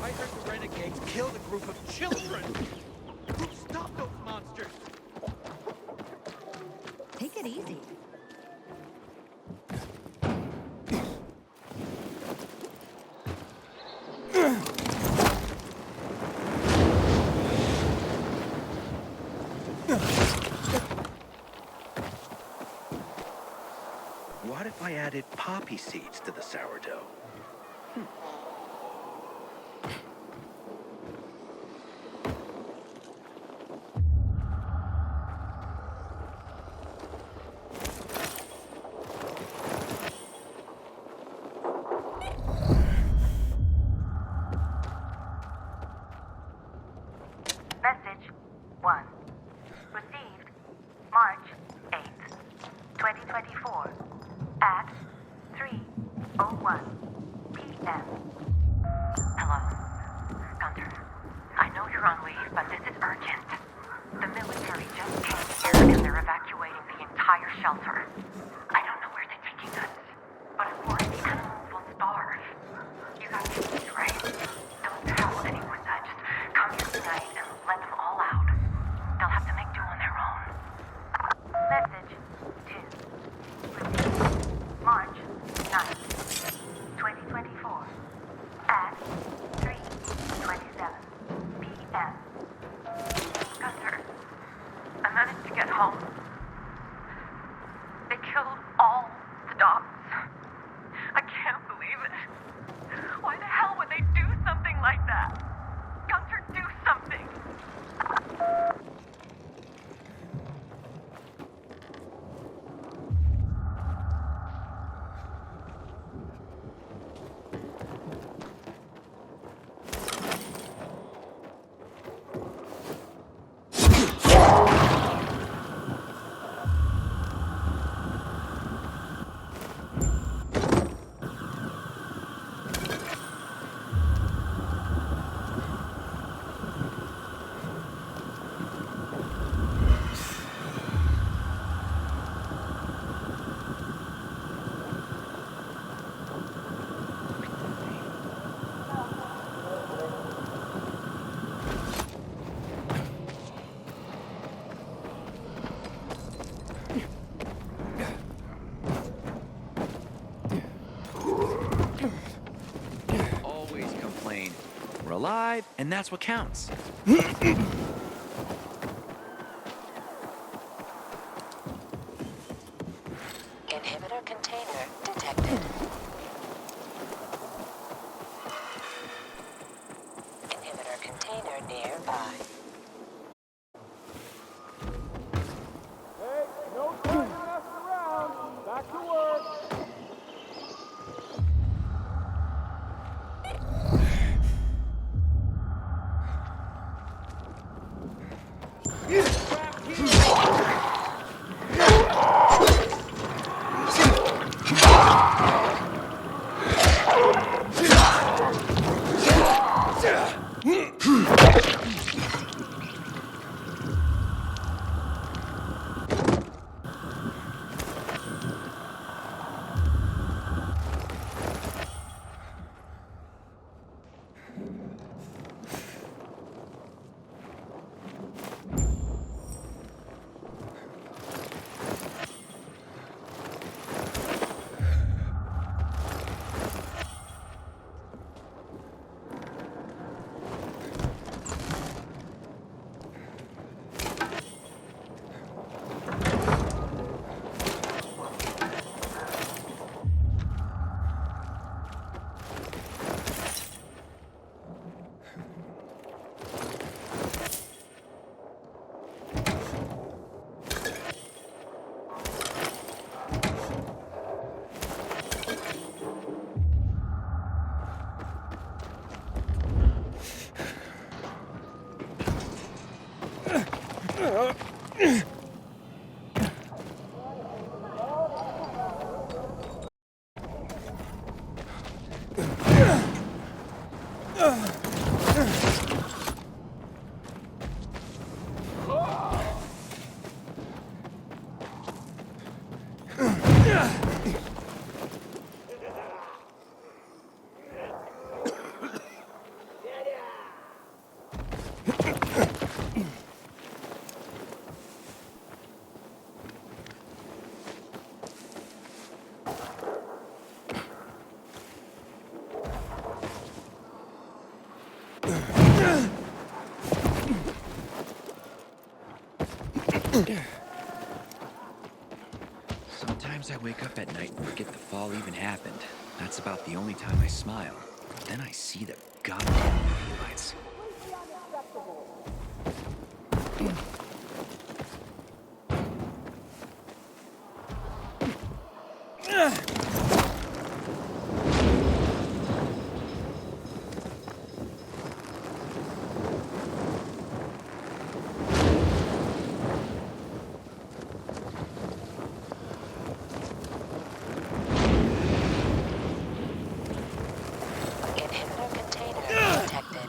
I heard the renegades killed a group of children. Who stopped those monsters? Take it easy. What if I added poppy seeds to the sourdough? Message 1. Received March 8th, 2024 at 3:01 p.m. Hello, Gunter. I know you're on leave, but this is urgent. The military just came here and they're evacuating the entire shelter. I don't know where they're taking us, but I'm worried the animals will starve. You got kids, right? Don't tell anyone that. Just come here tonight and let them all out. They'll have to make do on their own. Message 2. Received March 9th, 2024 at 3:27 p.m. Gunter, I managed to get home. They killed all the dogs. I can't believe it. Why the hell would they do something like that? Gunter, do something. Always complain. We're alive, and that's what counts. Inhibitor container detected. Inhibitor container nearby. Sometimes I wake up at night and forget the fall even happened. That's about the only time I smile. Then I see the goddamn movie lights. Inhibitor container detected.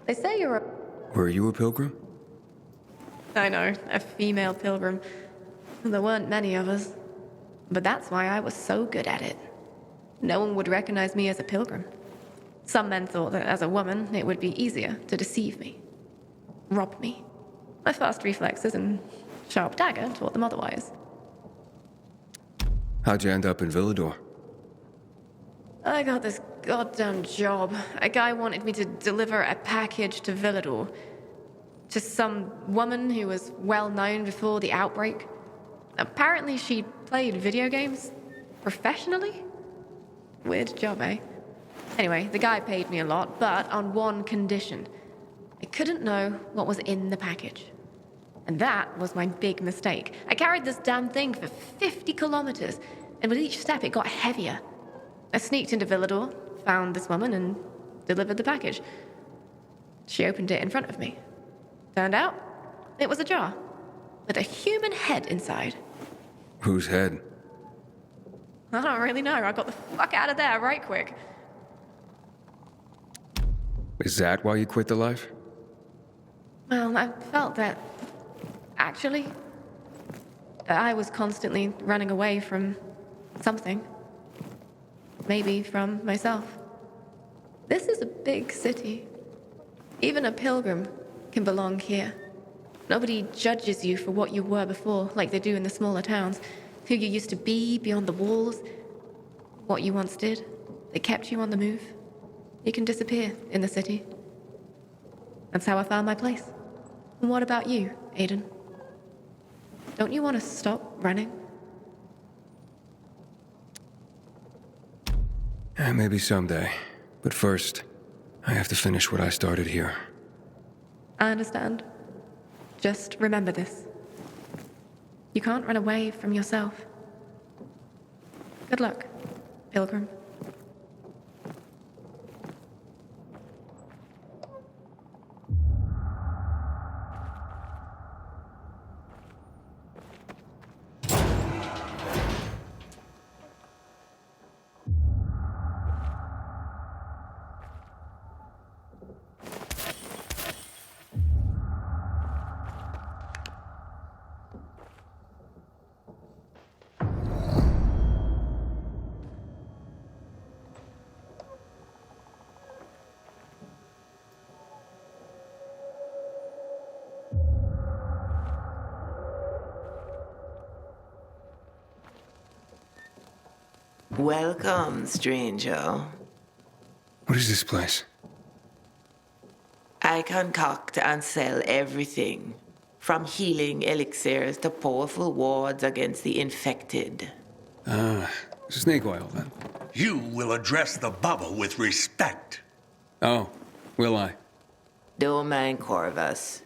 They say you're a... Were you a pilgrim? I know, a female pilgrim. There weren't many of us. But that's why I was so good at it. No one would recognize me as a pilgrim. Some men thought that as a woman, it would be easier to deceive me. Rob me. My fast reflexes and sharp dagger taught them otherwise. How'd you end up in Villador? I got this goddamn job. A guy wanted me to deliver a package to Villador. To some woman who was well known before the outbreak. Apparently she played video games professionally? Weird job, eh? Anyway, the guy paid me a lot, but on one condition. I couldn't know what was in the package. And that was my big mistake. I carried this damn thing for 50 kilometers, and with each step it got heavier. I sneaked into Villador, found this woman, and delivered the package. She opened it in front of me. Turned out, it was a jar, with a human head inside. Whose head? I don't really know. I got the fuck out of there right quick. Is that why you quit the life? Well, I felt that, actually, I was constantly running away from something. Maybe from myself. This is a big city. Even a pilgrim can belong here. Nobody judges you for what you were before, like they do in the smaller towns. Who you used to be beyond the walls, what you once did. They kept you on the move. You can disappear in the city. That's how I found my place. And what about you, Aiden? Don't you want to stop running? Maybe someday. But first, I have to finish what I started here. I understand. Just remember this. You can't run away from yourself. Good luck, Pilgrim. Welcome, stranger. What is this place? I concoct and sell everything, from healing elixirs to powerful wards against the infected. Snake oil, then. You will address the bubble with respect. Oh, will I? Don't mind Corvus.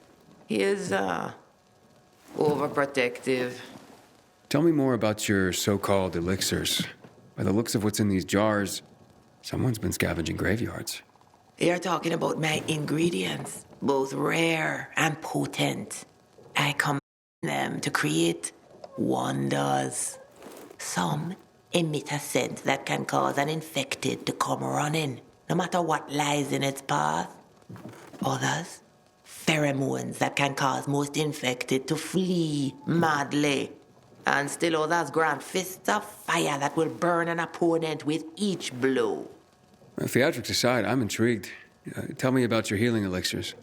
He is, overprotective. Tell me more about your so-called elixirs. By the looks of what's in these jars, someone's been scavenging graveyards. You're talking about my ingredients, both rare and potent. I combine them to create wonders. Some emit a scent that can cause an infected to come running, no matter what lies in its path. Others, pheromones that can cause most infected to flee madly. And still others grant fists of fire that will burn an opponent with each blow. Theatrics aside, I'm intrigued. Tell me about your healing elixirs.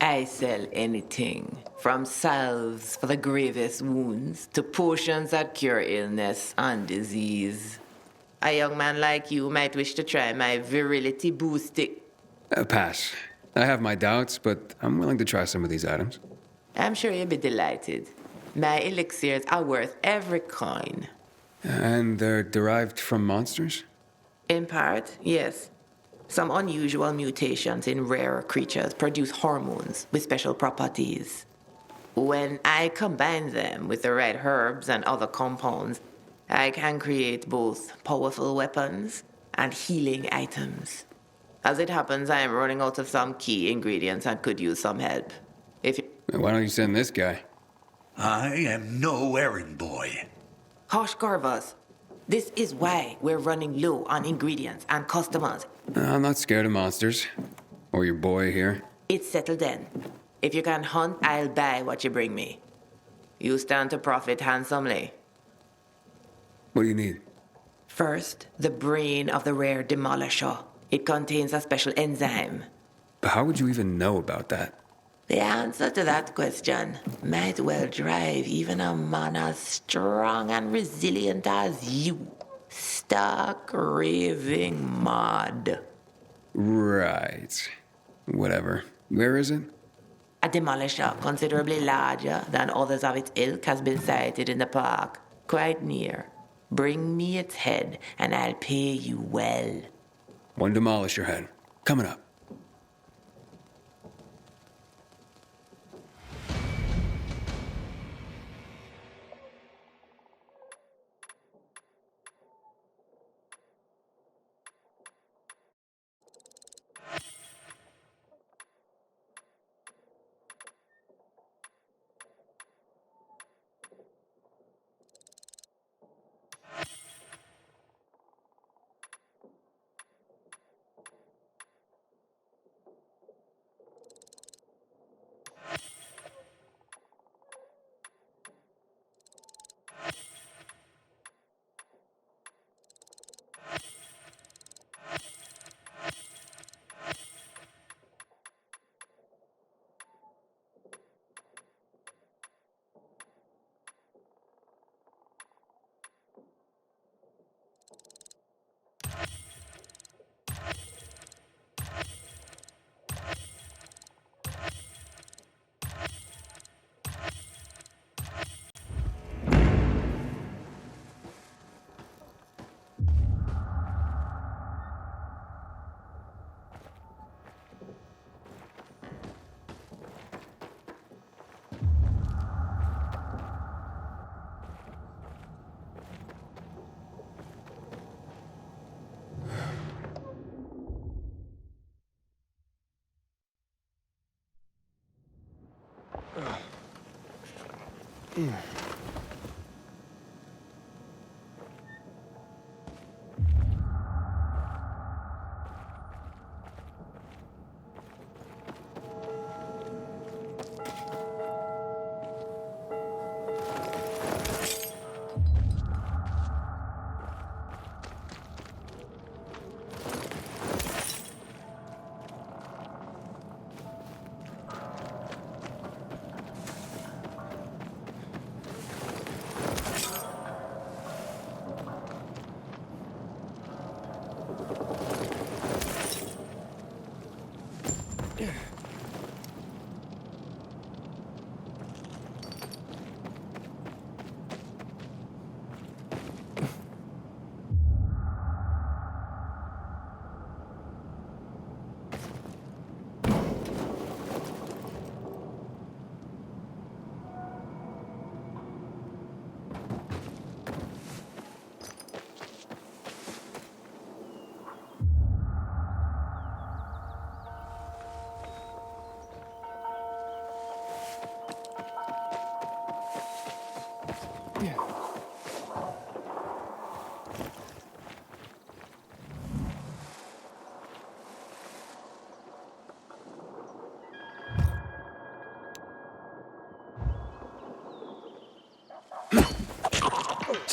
I sell anything, from salves for the gravest wounds to potions that cure illness and disease. A young man like you might wish to try my virility boosting. Pass. I have my doubts, but I'm willing to try some of these items. I'm sure you'll be delighted. My elixirs are worth every coin. And they're derived from monsters? In part, yes. Some unusual mutations in rare creatures produce hormones with special properties. When I combine them with the right herbs and other compounds, I can create both powerful weapons and healing items. As it happens, I am running out of some key ingredients and could use some help. If you... Why don't you send this guy? I am no errand boy. Hush, Corvus. This is why we're running low on ingredients and customers. I'm not scared of monsters. Or your boy here. It's settled then. If you can hunt, I'll buy what you bring me. You stand to profit handsomely. What do you need? First, the brain of the rare demolisher. It contains a special enzyme. But how would you even know about that? The answer to that question might well drive even a man as strong and resilient as you. Stark raving mad. Right. Whatever. Where is it? A demolisher considerably larger than others of its ilk has been sighted in the park. Quite near. Bring me its head, and I'll pay you well. One demolisher head. Coming up.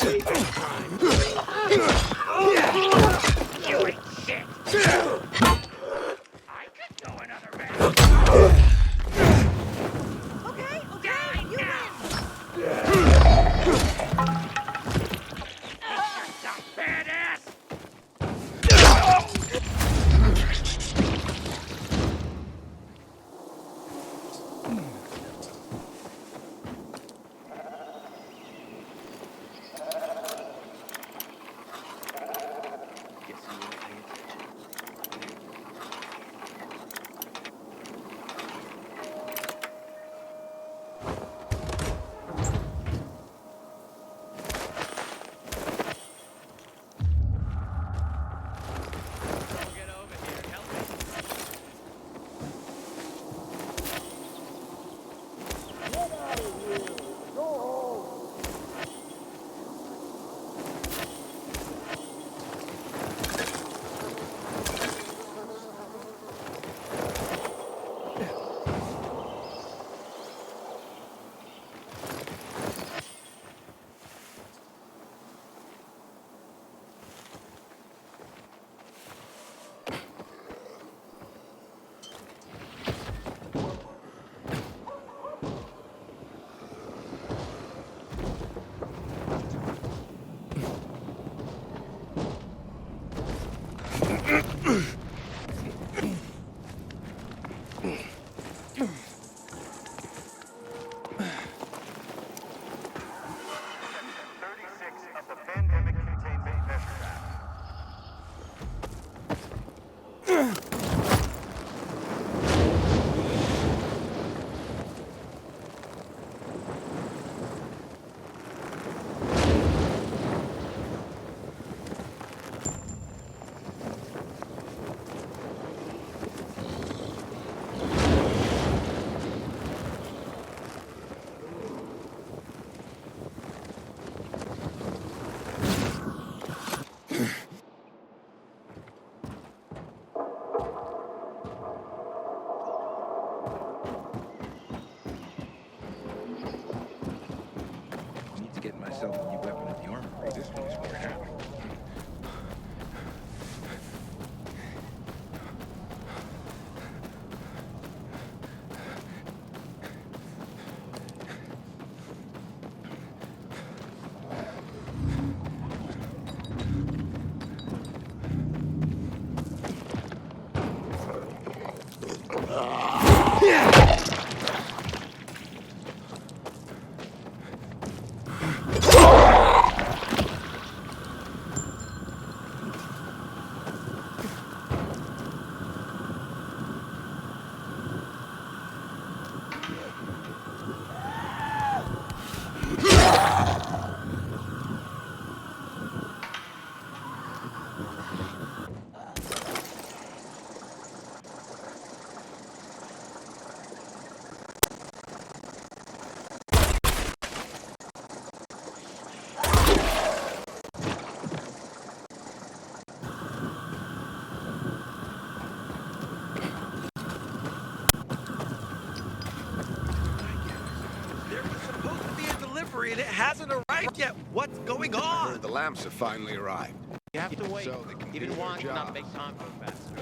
You ain't shit. I could go another round. Okay, okay, you win. Some badass. Guess you won't pay attention. Get over here. Help me. I need to get myself a new weapon at the armory. This one is worn out. There was supposed to be a delivery and it hasn't arrived yet. What's going on? The lamps have finally arrived. You have to wait. So they can Even do their one cannot job. make time go faster.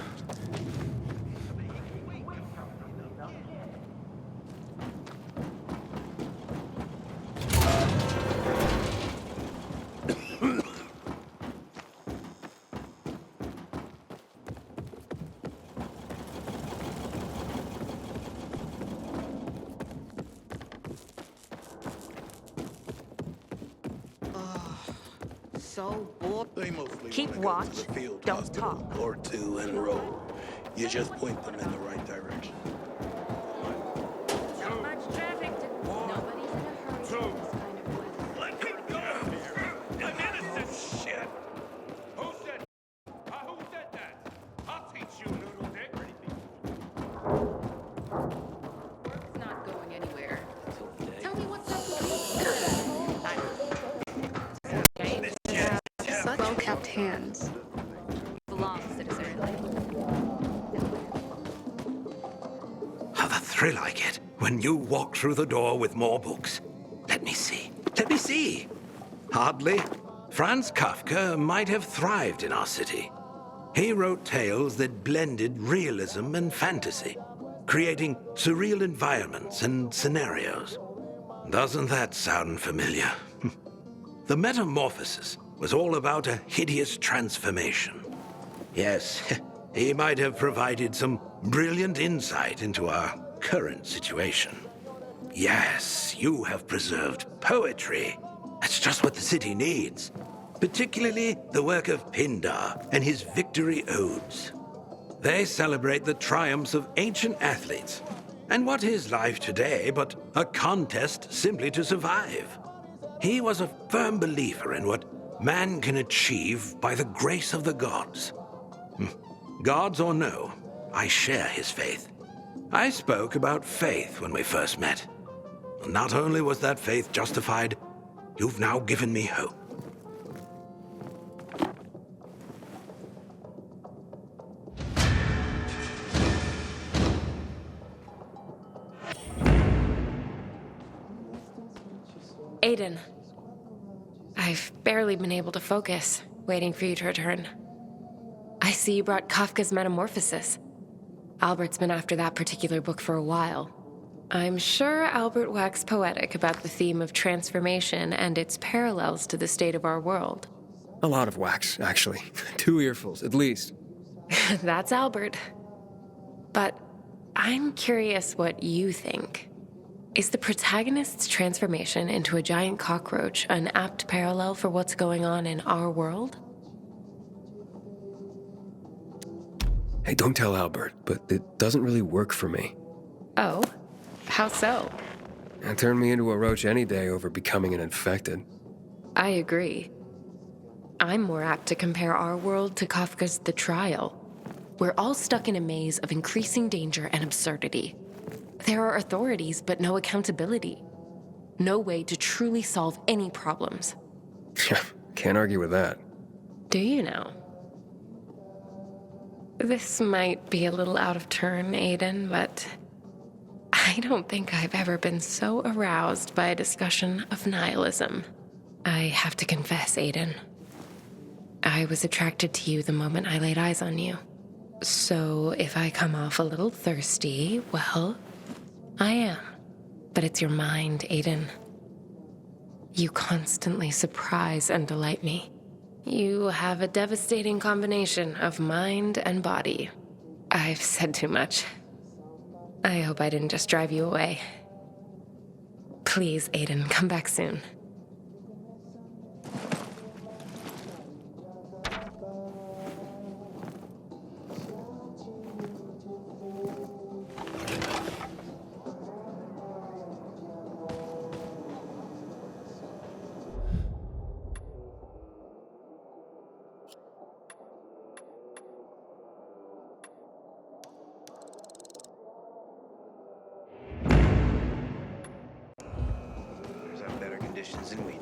So bored. They mostly Keep wanna go watch, to the field don't hospital talk. or two and roll. You just point them in the right direction. So much traffic to... Nobody's in a hurry for this kind of weather. Let me go! I'm innocent! Shit! Who said that? I'll teach you, noodle dick. It's not going anywhere. Till the day. Tell me what's up with you. Such well-kept hands. Belong, citizen. How the thrill I get when you walk through the door with more books. Let me see. Let me see. Hardly. Franz Kafka might have thrived in our city. He wrote tales that blended realism and fantasy, creating surreal environments and scenarios. Doesn't that sound familiar? The Metamorphosis was all about a hideous transformation. Yes, he might have provided some brilliant insight into our current situation. Yes, you have preserved poetry. That's just what the city needs. Particularly the work of Pindar and his victory odes. They celebrate the triumphs of ancient athletes. And what is life today but a contest simply to survive? He was a firm believer in what man can achieve by the grace of the gods. Gods or no, I share his faith. I spoke about faith when we first met. Not only was that faith justified, you've now given me hope. Aiden. I've barely been able to focus, waiting for you to return. I see you brought Kafka's Metamorphosis. Albert's been after that particular book for a while. I'm sure Albert waxed poetic about the theme of transformation and its parallels to the state of our world. A lot of wax, actually. 2 earfuls, at least. That's Albert. But I'm curious what you think. Is the protagonist's transformation into a giant cockroach an apt parallel for what's going on in our world? Hey, don't tell Albert, but it doesn't really work for me. Oh? How so? It turned me into a roach any day over becoming an infected. I agree. I'm more apt to compare our world to Kafka's The Trial. We're all stuck in a maze of increasing danger and absurdity. There are authorities, but no accountability. No way to truly solve any problems. Can't argue with that. Do you know? This might be a little out of turn, Aiden, but I don't think I've ever been so aroused by a discussion of nihilism. I have to confess, Aiden. I was attracted to you the moment I laid eyes on you. So if I come off a little thirsty, well, I am. But it's your mind, Aiden. You constantly surprise and delight me. You have a devastating combination of mind and body. I've said too much. I hope I didn't just drive you away. Please, Aiden, come back soon. Than we do.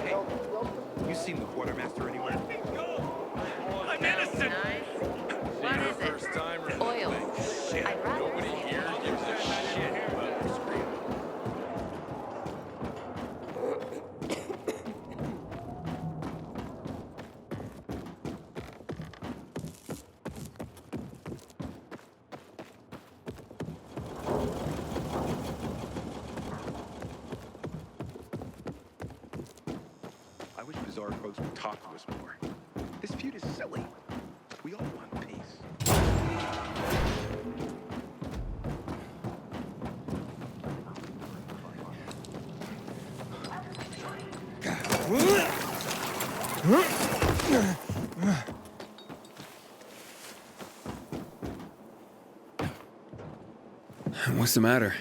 Hey, you seen the quartermaster anywhere? I'm innocent! What is it? Oil. I'd rather Nobody here gives a shit about the scream. I wish Bizarre folks would talk to us more. This feud is silly. We all want peace. What's the matter?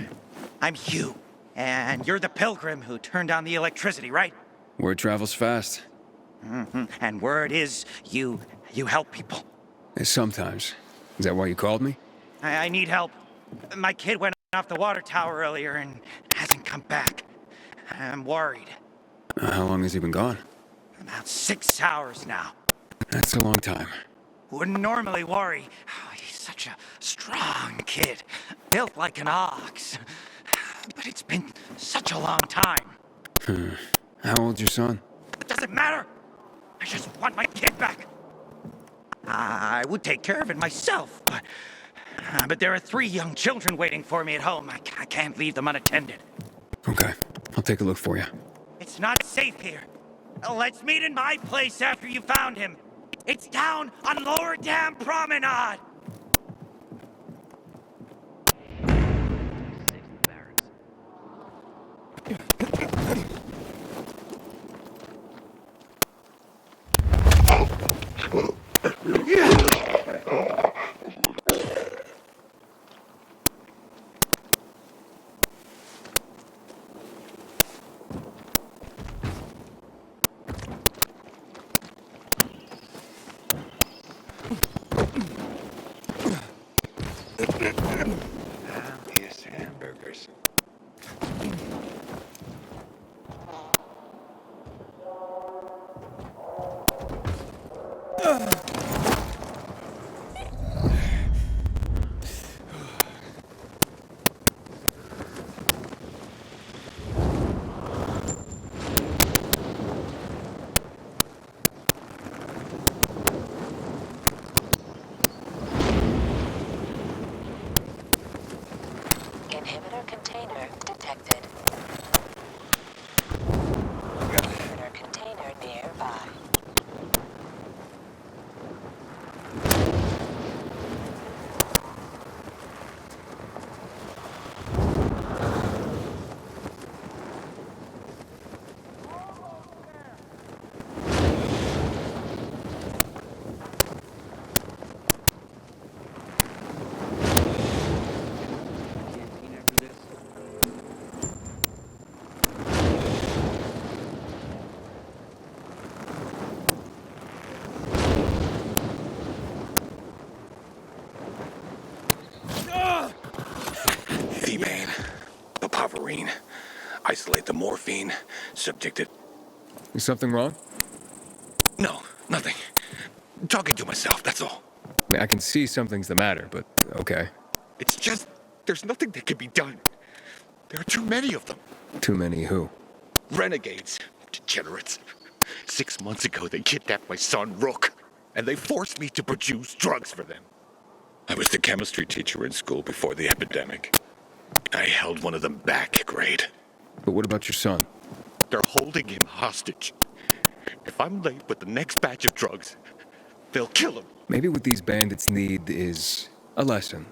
I'm Hugh, and you're the pilgrim who turned on the electricity, right? Word travels fast. And word is you help people. Sometimes. Is that why you called me? I need help. My kid went off the water tower earlier and hasn't come back. I'm worried. How long has he been gone? About 6 hours now. That's a long time. Wouldn't normally worry. Oh, he's such a strong kid, built like an ox. But it's been such a long time. How old's your son? It doesn't matter. I just want my kid back. I would take care of it myself, but there are 3 young children waiting for me at home. I can't leave them unattended. Okay, I'll take a look for you. It's not safe here. Let's meet in my place after you found him. It's down on Lower Dam Promenade. Here's hamburgers. Inhibitor container detected. Inhibitor container nearby. Themane, papaverine, isolate the morphine, subject it. Is something wrong? No, nothing. Talking to myself, that's all. I mean, I can see something's the matter, but okay. It's just, there's nothing that can be done. There are too many of them. Too many who? Renegades, degenerates. 6 months ago, they kidnapped my son, Rook, and they forced me to produce drugs for them. I was the chemistry teacher in school before the epidemic. I held one of them back at grade. But what about your son? They're holding him hostage. If I'm late with the next batch of drugs, they'll kill him. Maybe what these bandits need is a lesson.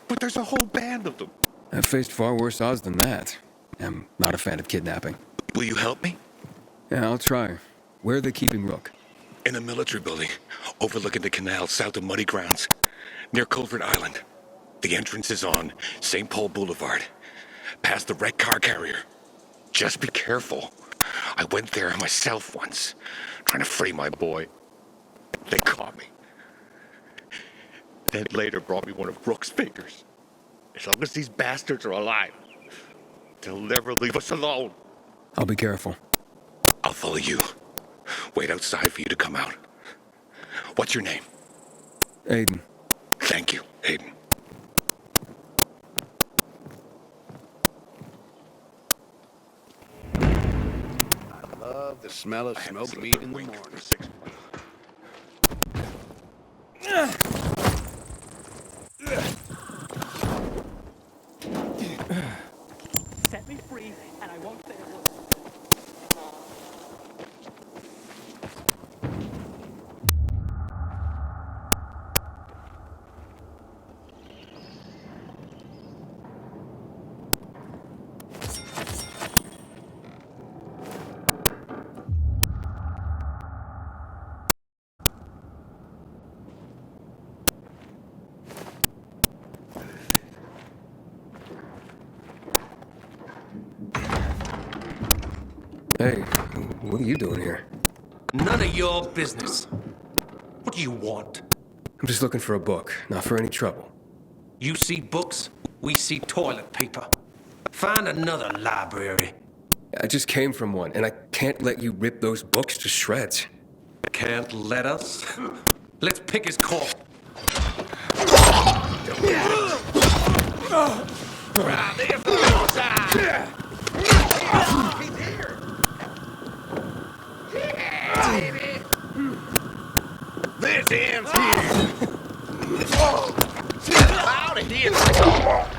But there's a whole band of them. I've faced far worse odds than that. I'm not a fan of kidnapping. Will you help me? Yeah, I'll try. Where are they keeping Rook? In a military building, overlooking the canal south of Muddy Grounds, near Culvert Island. The entrance is on St. Paul Boulevard, past the red car carrier. Just be careful. I went there myself once, trying to free my boy. They caught me. Then later brought me one of Rook's fingers. As long as these bastards are alive, they'll never leave us alone. I'll be careful. I'll follow you. Wait outside for you to come out. What's your name? Aiden. Thank you, Aiden. I love the smell of smoked meat in the morning. For 6 months. Set me free, and I won't say a word. Hey, what are you doing here? None of your business. What do you want? I'm just looking for a book, not for any trouble. You see books, we see toilet paper. Find another library. I just came from one, and I can't let you rip those books to shreds. Can't let us? Let's pick his corpse. This ends here. Out of here.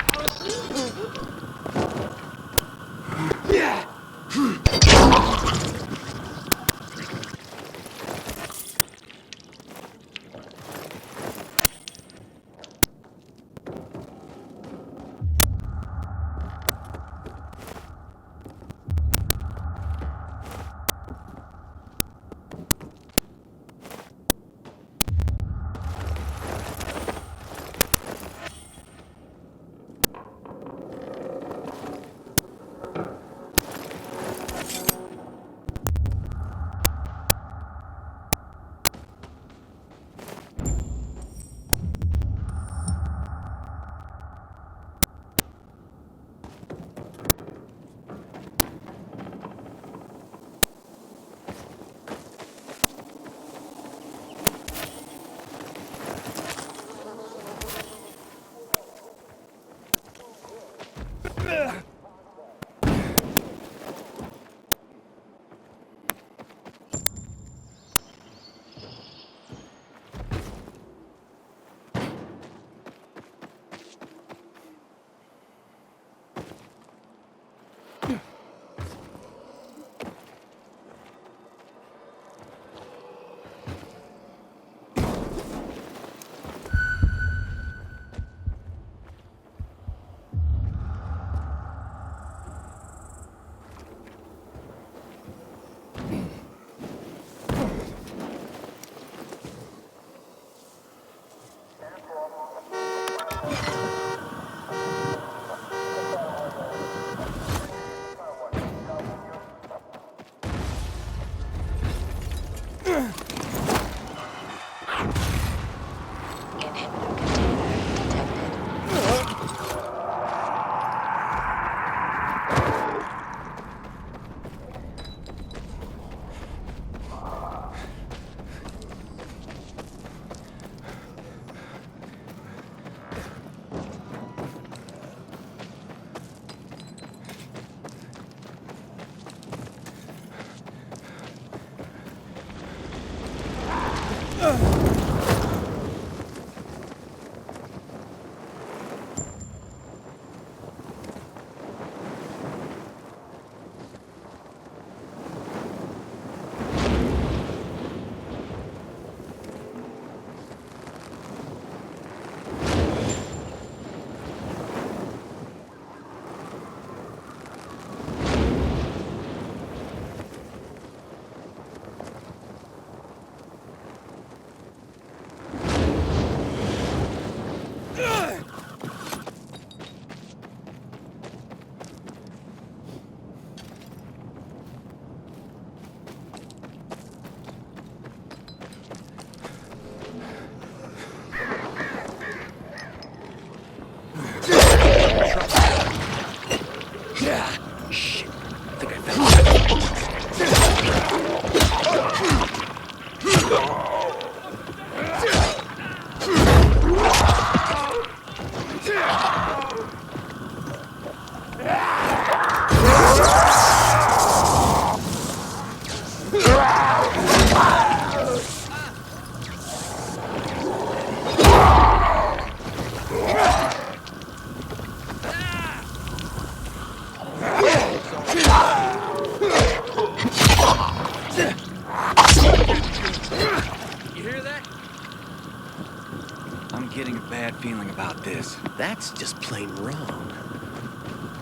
getting a bad feeling about this. That's just plain wrong.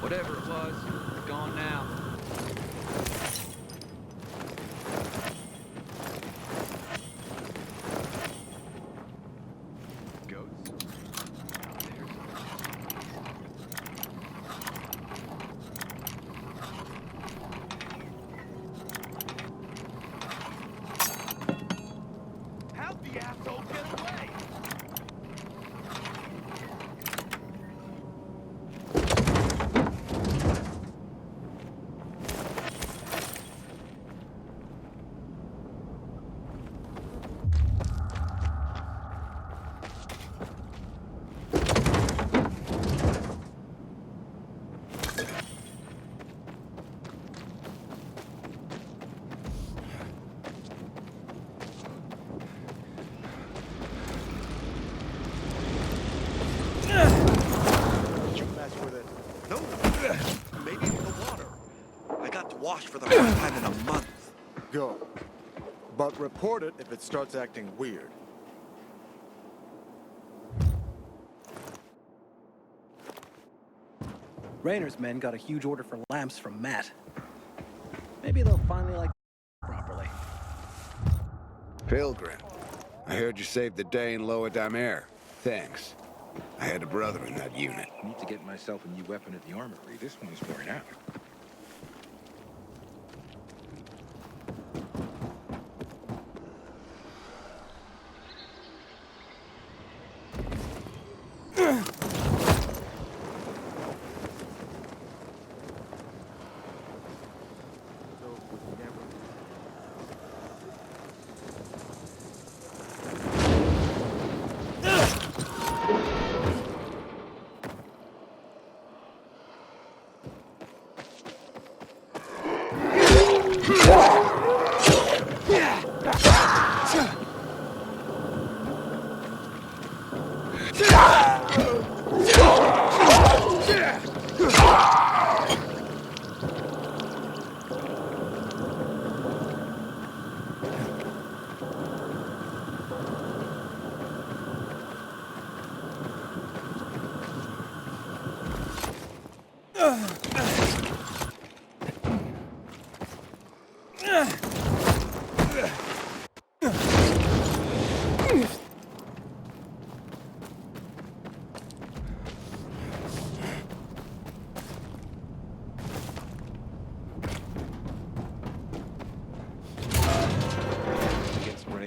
Whatever it was, it's gone now. How'd the asshole get away? wash for the first time in a month. Go. But report it if it starts acting weird. Raynor's men got a huge order for lamps from Matt. Maybe they'll finally like properly. Pilgrim, I heard you saved the day in Lower Damer. Thanks. I had a brother in that unit. Need to get myself a new weapon at the armory. This one's worn out.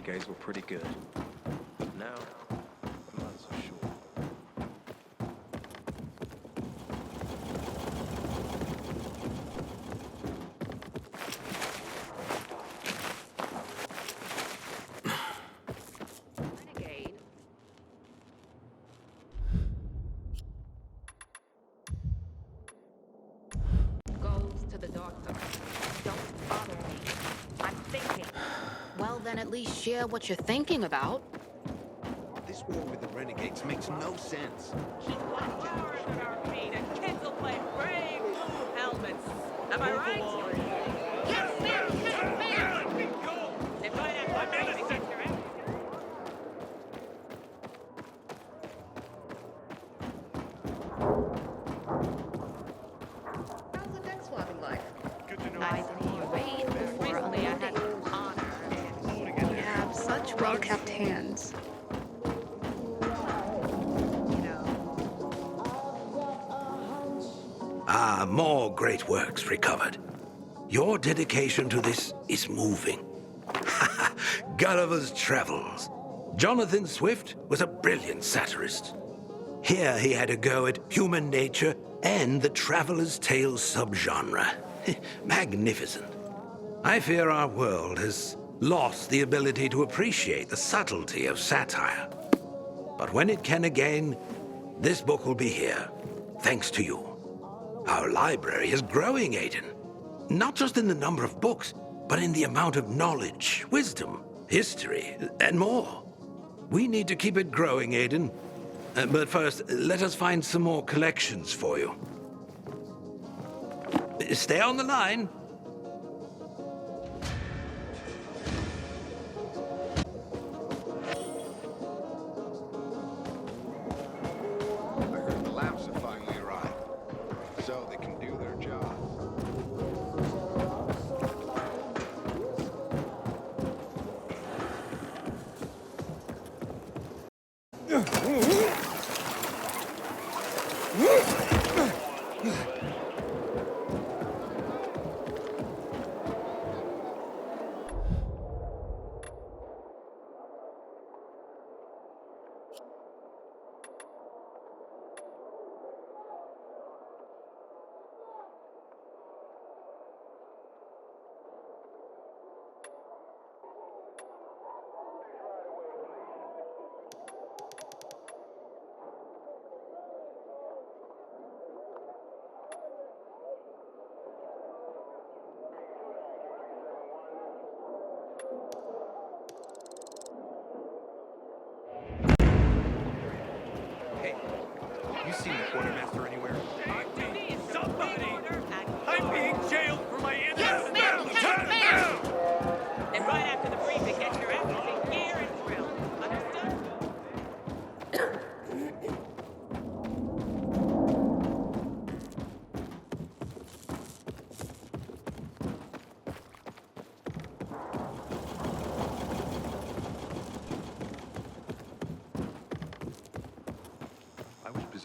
Guys were pretty good. But now, I'm not so sure. Renegade. Goes to the doctor. Don't bother me. I'm thinking. Well, then at least share what you're thinking about. This war with the renegades makes no sense. Keep one flowers at our feet and kids will play brave blue helmets. Am I right? Yes, ma'am! Yes, ma'am! Let me go! If I have to make it your ass. How's the deck swabbing life? Good to know. Nice and easy. Before Recently, I had the honor. You have such well-kept hands. Ah, more great works recovered. Your dedication to this is moving. Gulliver's Travels. Jonathan Swift was a brilliant satirist. Here he had a go at human nature and the traveler's tale subgenre. Magnificent. I fear our world has lost the ability to appreciate the subtlety of satire. But when it can again, this book will be here, thanks to you. Our library is growing, Aiden. Not just in the number of books, but in the amount of knowledge, wisdom, history, and more. We need to keep it growing, Aiden. But first, let us find some more collections for you. Stay on the line. I heard the lamps have finally arrived, so they can do their job.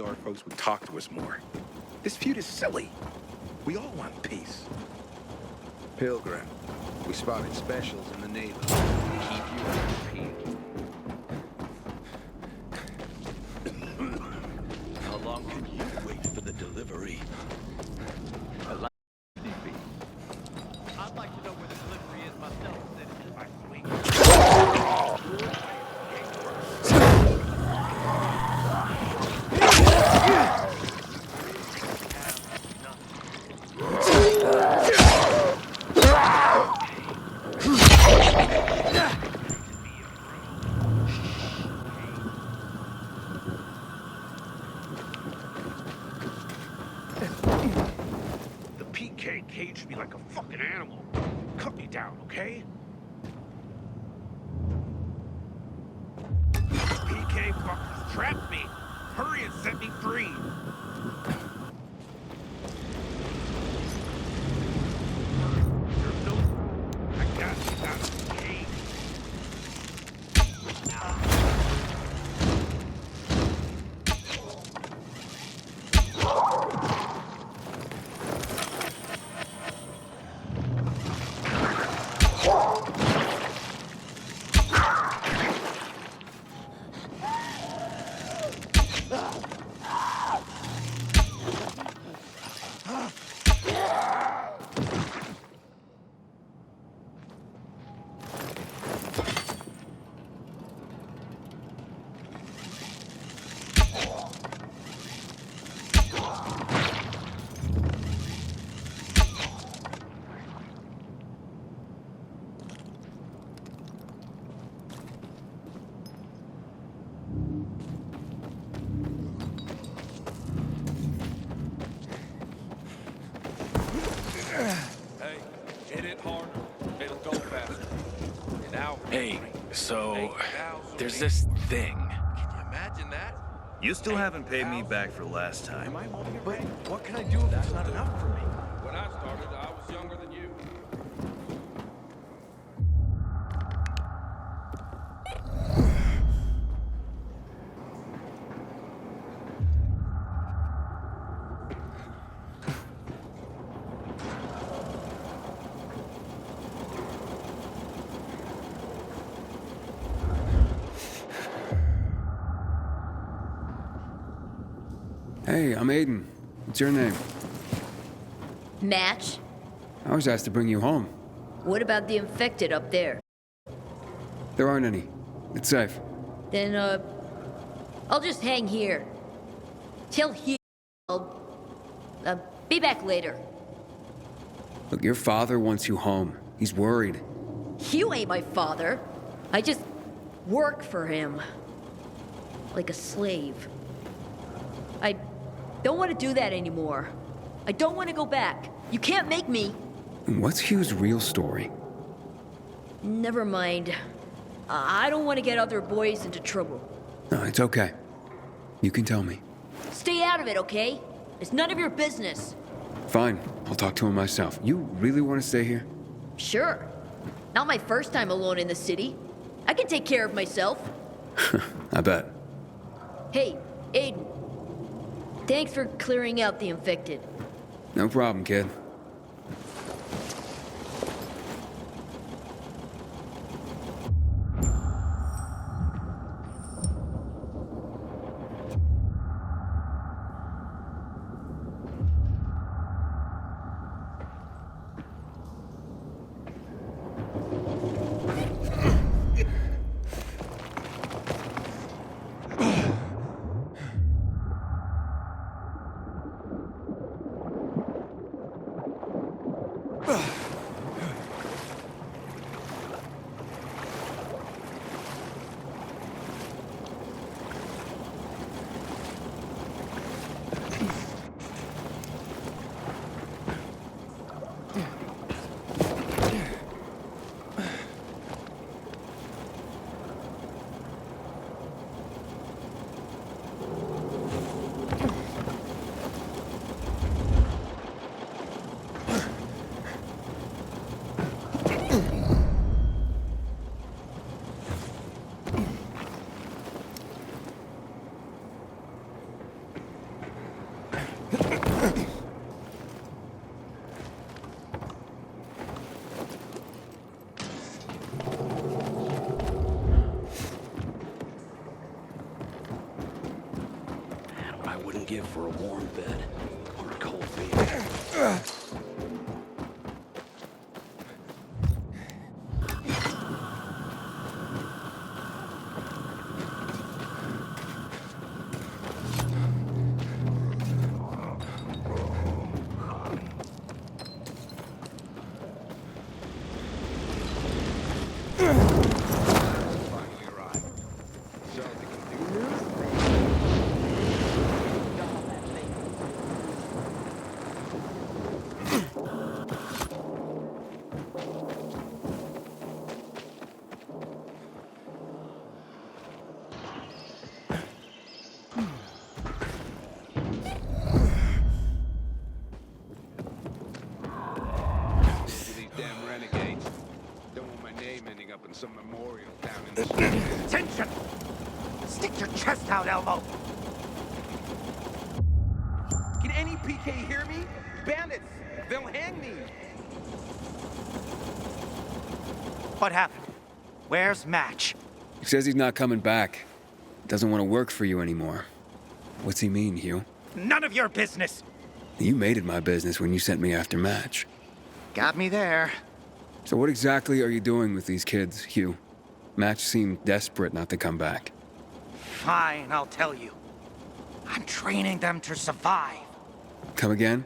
Azar folks would talk to us more. This feud is silly. We all want peace. Pilgrim, we spotted specials in the neighborhood. Keep you peeled. How long can you wait for the delivery? I'd like to know where the delivery is myself, Citizen. The PK caged me like a fucking animal. Cut me down, okay? PK fuckers trapped me. Hurry and set me free. There's no... I got you out of the cage. Hey, hit it harder. It'll go faster. And now. Hey, so there's this thing. Can you imagine that? You still haven't paid me back for last time. But what can I do if that's not enough for me? When I started, I was younger than you. Hey, I'm Aiden. What's your name? Match? I was asked to bring you home. What about the infected up there? There aren't any. It's safe. Then, I'll just hang here. Till here. I'll, be back later. Look, your father wants you home. He's worried. You ain't my father. I just work for him. Like a slave. I don't want to do that anymore. I don't want to go back. You can't make me. And what's Hugh's real story? Never mind. I don't want to get other boys into trouble. No, it's okay. You can tell me. Stay out of it, okay? It's none of your business. Fine. I'll talk to him myself. You really want to stay here? Sure. Not my first time alone in the city. I can take care of myself. I bet. Hey, Aiden. Thanks for clearing out the infected. No problem, kid. give for a warm bed or a cold baby. Some memorial down in the street. Attention! Stick your chest out, Elmo! Can any PK hear me? Bandits! They'll hang me! What happened? Where's Match? He says he's not coming back. Doesn't want to work for you anymore. What's he mean, Hugh? None of your business! You made it my business when you sent me after Match. Got me there. So what exactly are you doing with these kids, Hugh? Match seemed desperate not to come back. Fine, I'll tell you. I'm training them to survive. Come again?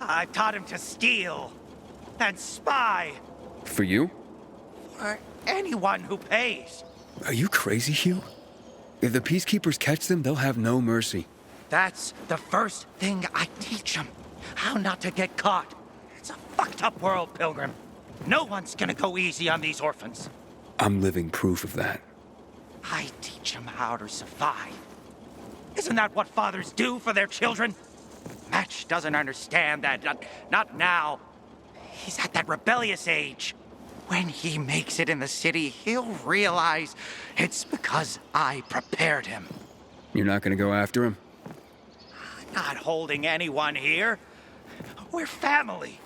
I taught him to steal and spy For you? for anyone who pays. Are you crazy, Hugh? If the Peacekeepers catch them, they'll have no mercy. That's the first thing I teach them. How not to get caught. It's a fucked up world, Pilgrim. No one's gonna go easy on these orphans. I'm living proof of that. I teach them how to survive. Isn't that what fathers do for their children? Match doesn't understand that. Not now. He's at that rebellious age. When he makes it in the city, he'll realize it's because I prepared him. You're not gonna go after him? Not holding anyone here. We're family.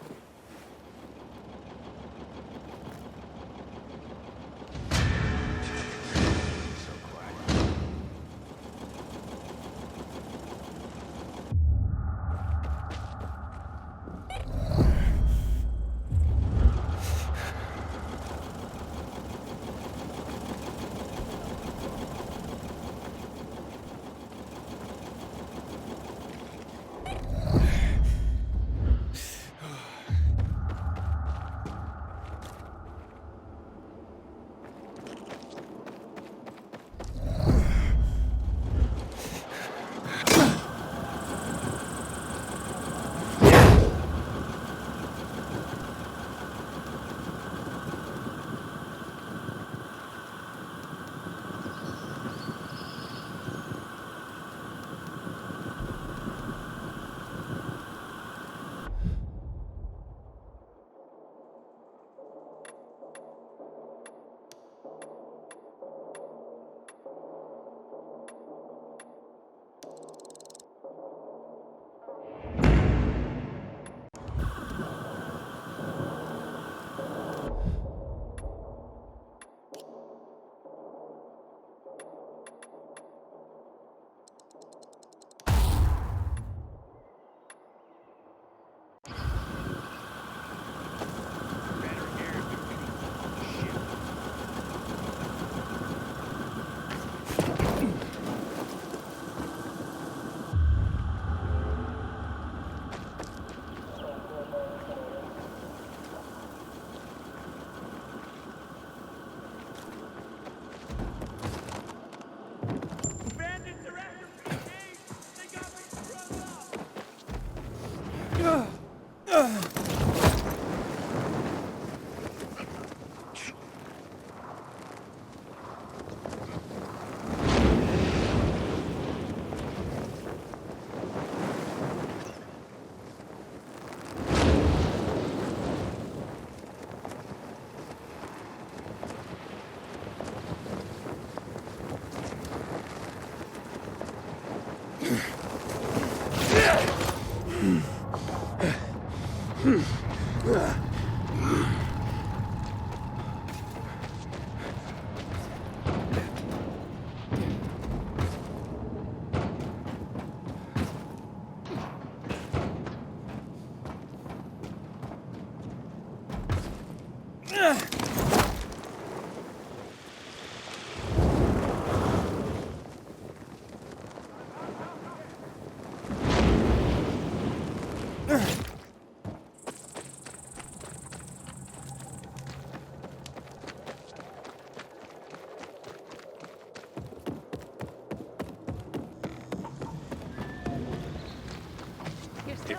If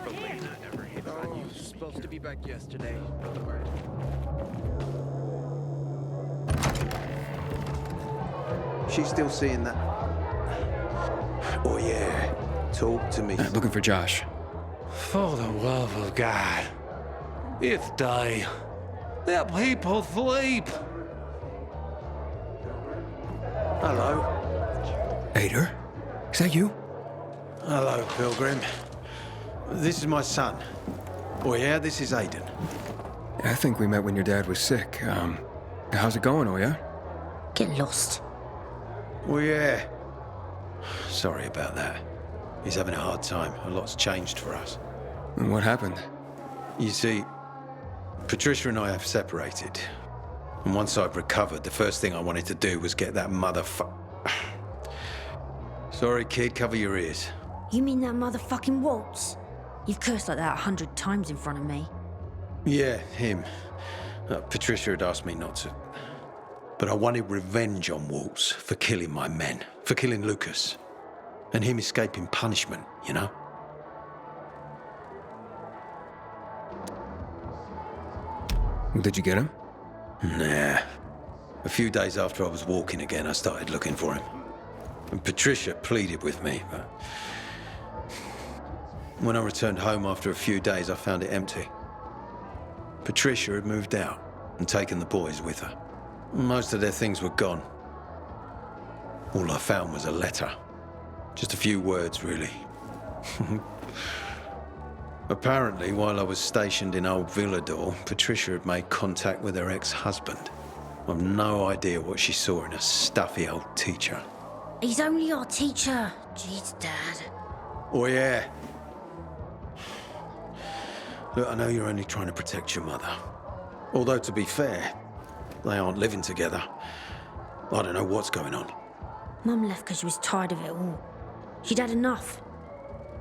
Elena ever hits on you, Supposed to be back yesterday. She's still seeing that. Oh, yeah. Talk to me. Looking for Josh. For the love of God, it's day. Let people sleep. Hello. Ader? Is that you? Hello, Pilgrim. This is my son. Oh, yeah, this is Aiden. I think we met when your dad was sick. How's it going, Oya? Get lost. Oh, yeah. Sorry about that. He's having a hard time. A lot's changed for us. And what happened? You see, Patricia and I have separated. And once I've recovered, the first thing I wanted to do was get that Sorry, kid, cover your ears. You mean that motherfucking Waltz? You've cursed like that 100 times in front of me. Yeah, him. Patricia had asked me not to. But I wanted revenge on Waltz for killing my men, for killing Lucas. And him escaping punishment, you know? Did you get him? Nah. A few days after I was walking again, I started looking for him. And Patricia pleaded with me, but... When I returned home after a few days, I found it empty. Patricia had moved out and taken the boys with her. Most of their things were gone. All I found was a letter. Just a few words, really. Apparently, while I was stationed in Old Villador, Patricia had made contact with her ex-husband. I've no idea what she saw in a stuffy old teacher. He's only our teacher. Jeez, Dad. Oh, yeah. Look, I know you're only trying to protect your mother. Although, to be fair, they aren't living together. I don't know what's going on. Mum left because she was tired of it all. She'd had enough.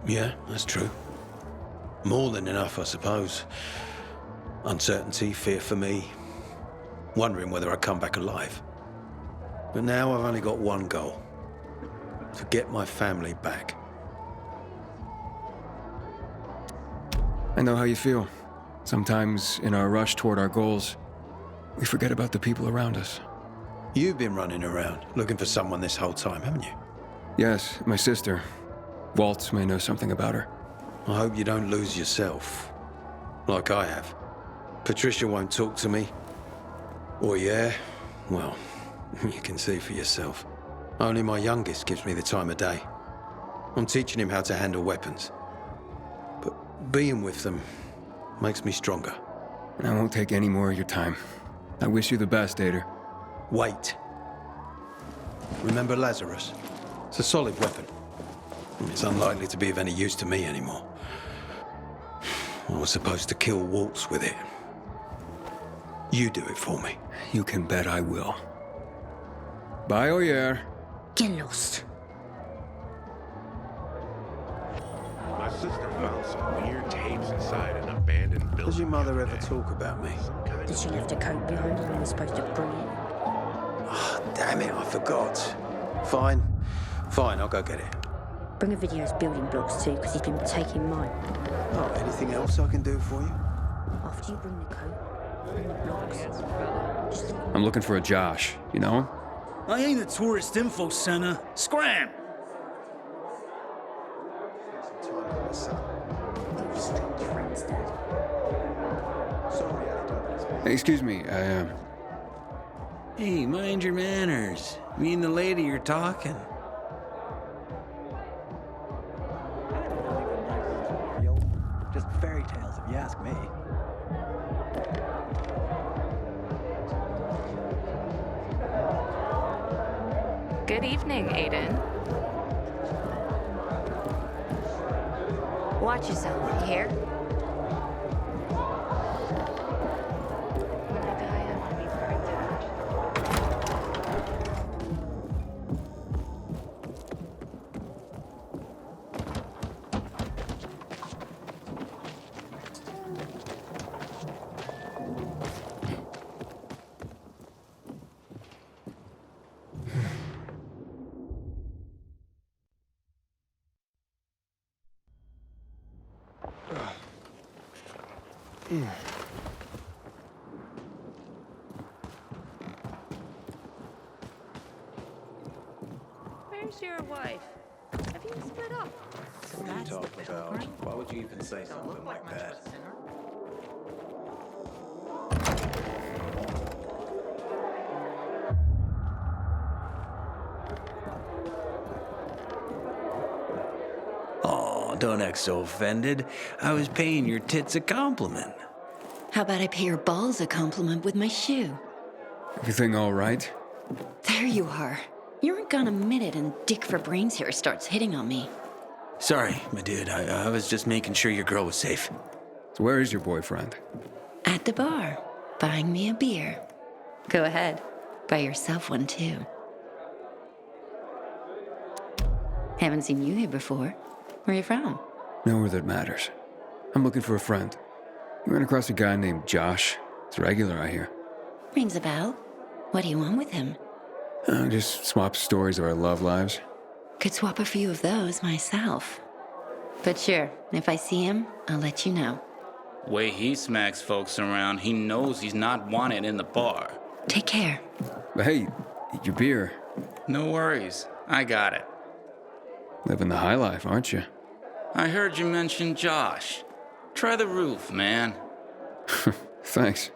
Yeah, that's true. More than enough, I suppose. Uncertainty, fear for me. Wondering whether I'd come back alive. But now I've only got one goal. To get my family back. I know how you feel. Sometimes, in our rush toward our goals, we forget about the people around us. You've been running around, looking for someone this whole time, haven't you? Yes, my sister. Waltz may know something about her. I hope you don't lose yourself. Like I have. Patricia won't talk to me. Or yeah, well, you can see for yourself. Only my youngest gives me the time of day. I'm teaching him how to handle weapons. But being with them makes me stronger. And I won't take any more of your time. I wish you the best, Ader. Wait. Remember Lazarus? It's a solid weapon. It's unlikely to be of any use to me anymore. I was supposed to kill Waltz with it. You do it for me. You can bet I will. Bye, Oyer. Get lost. My sister found some weird tapes inside an abandoned building. Does your mother ever talk about me? Did she left a coat behind her and was supposed to bring it? Oh, damn it, I forgot. Fine. Fine, I'll go get it. Bring a video's building blocks too, because he's been taking mine. Oh, anything else I can do for you? After you bring the coat, bring the blocks. I'm looking for a Josh. You know him? I ain't the tourist info center. Scram! Hey, excuse me, Hey, mind your manners. Me and the lady are talking. Just fairy tales, if you ask me. Good evening, Aiden. Watch yourself, you hear? Where's your wife? Have you split up? What are you talking about? Why would you even say something like that? Oh, don't act so offended. I was paying your tits a compliment. How about I pay your balls a compliment with my shoe? Everything all right? There you are. You aren't gonna admit it and Dick for Brains here starts hitting on me. Sorry, my dude. I was just making sure your girl was safe. So where is your boyfriend? At the bar, buying me a beer. Go ahead, buy yourself one too. Haven't seen you here before. Where are you from? Nowhere that matters. I'm looking for a friend. We ran across a guy named Josh. It's regular, I hear. Rings a bell. What do you want with him? Just swap stories of our love lives. Could swap a few of those myself. But sure, if I see him, I'll let you know. Way he smacks folks around, he knows he's not wanted in the bar. Take care. But hey, your beer. No worries, I got it. Living the high life, aren't you? I heard you mention Josh. Try the roof, man. Thanks.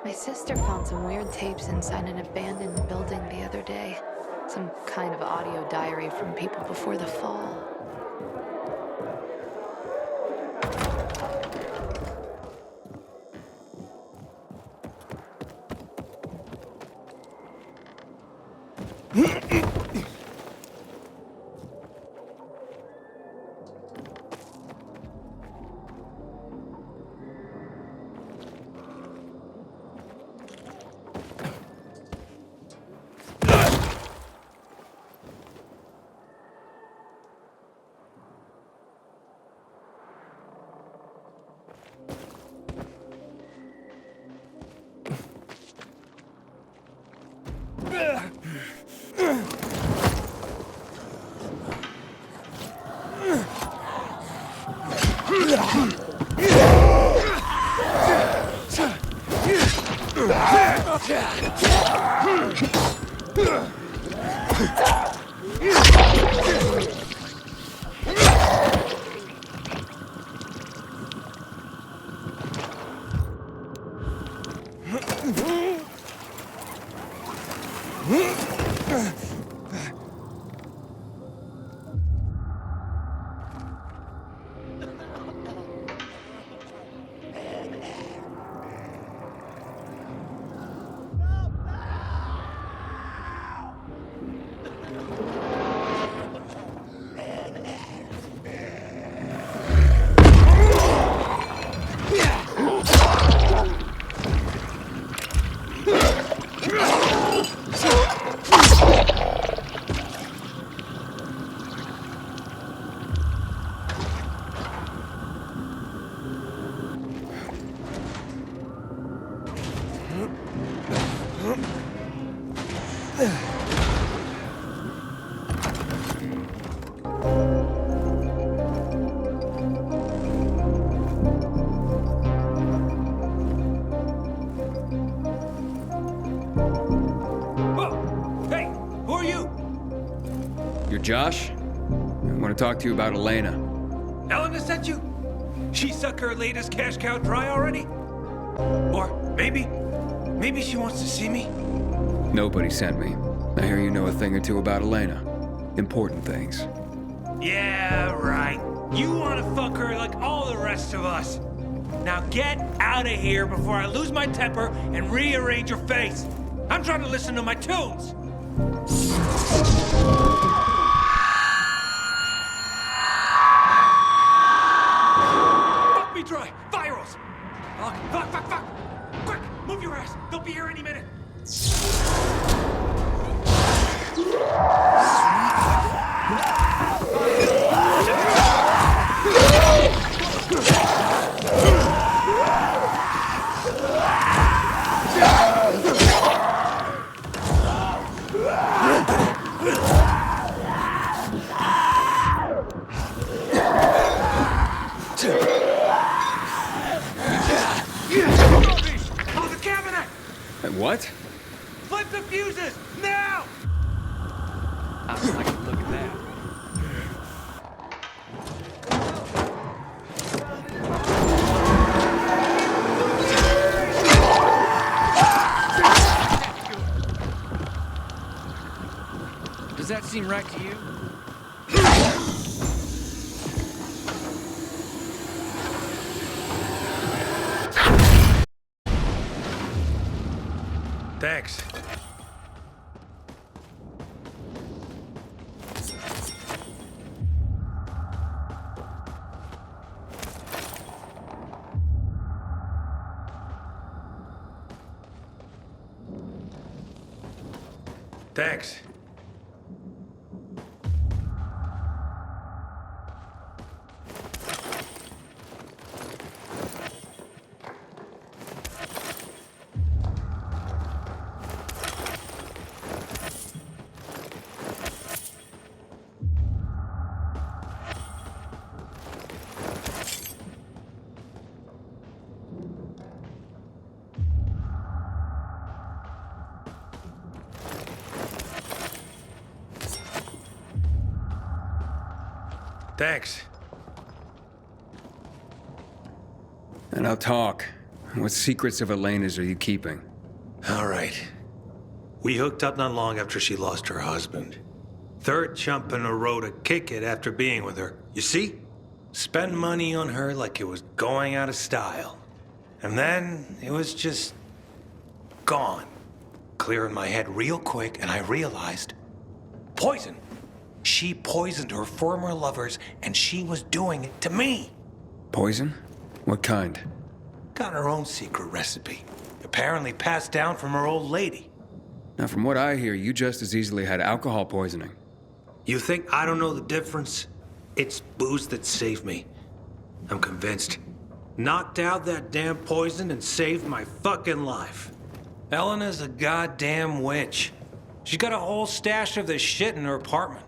My sister found some weird tapes inside an abandoned building the other day. Some kind of audio diary from people before the fall. Josh, I want to talk to you about Elena. Elena sent you? She sucked her latest cash cow dry already? Or maybe she wants to see me? Nobody sent me. I hear you know a thing or two about Elena. Important things. Yeah, right. You want to fuck her like all the rest of us. Now get out of here before I lose my temper and rearrange your face. I'm trying to listen to my tunes. Fuck me dry. Virals. Fuck. Quick, move your ass. They'll be here any minute. what? Flip the fuses! Now! I would like to look at that. Does that seem right to you? Thanks. Thanks. Thanks. And now talk. What secrets of Elena's are you keeping? All right. We hooked up not long after she lost her husband. Third chump in a row to kick it after being with her. You see? Spend money on her like it was going out of style. And then it was just gone. Clear in my head real quick, and I realized poison. She poisoned her former lovers, and she was doing it to me. Poison? What kind? Got her own secret recipe. Apparently passed down from her old lady. Now, from what I hear, you just as easily had alcohol poisoning. You think I don't know the difference? It's booze that saved me. I'm convinced. Knocked out that damn poison and saved my fucking life. Elena's a goddamn witch. She's got a whole stash of this shit in her apartment.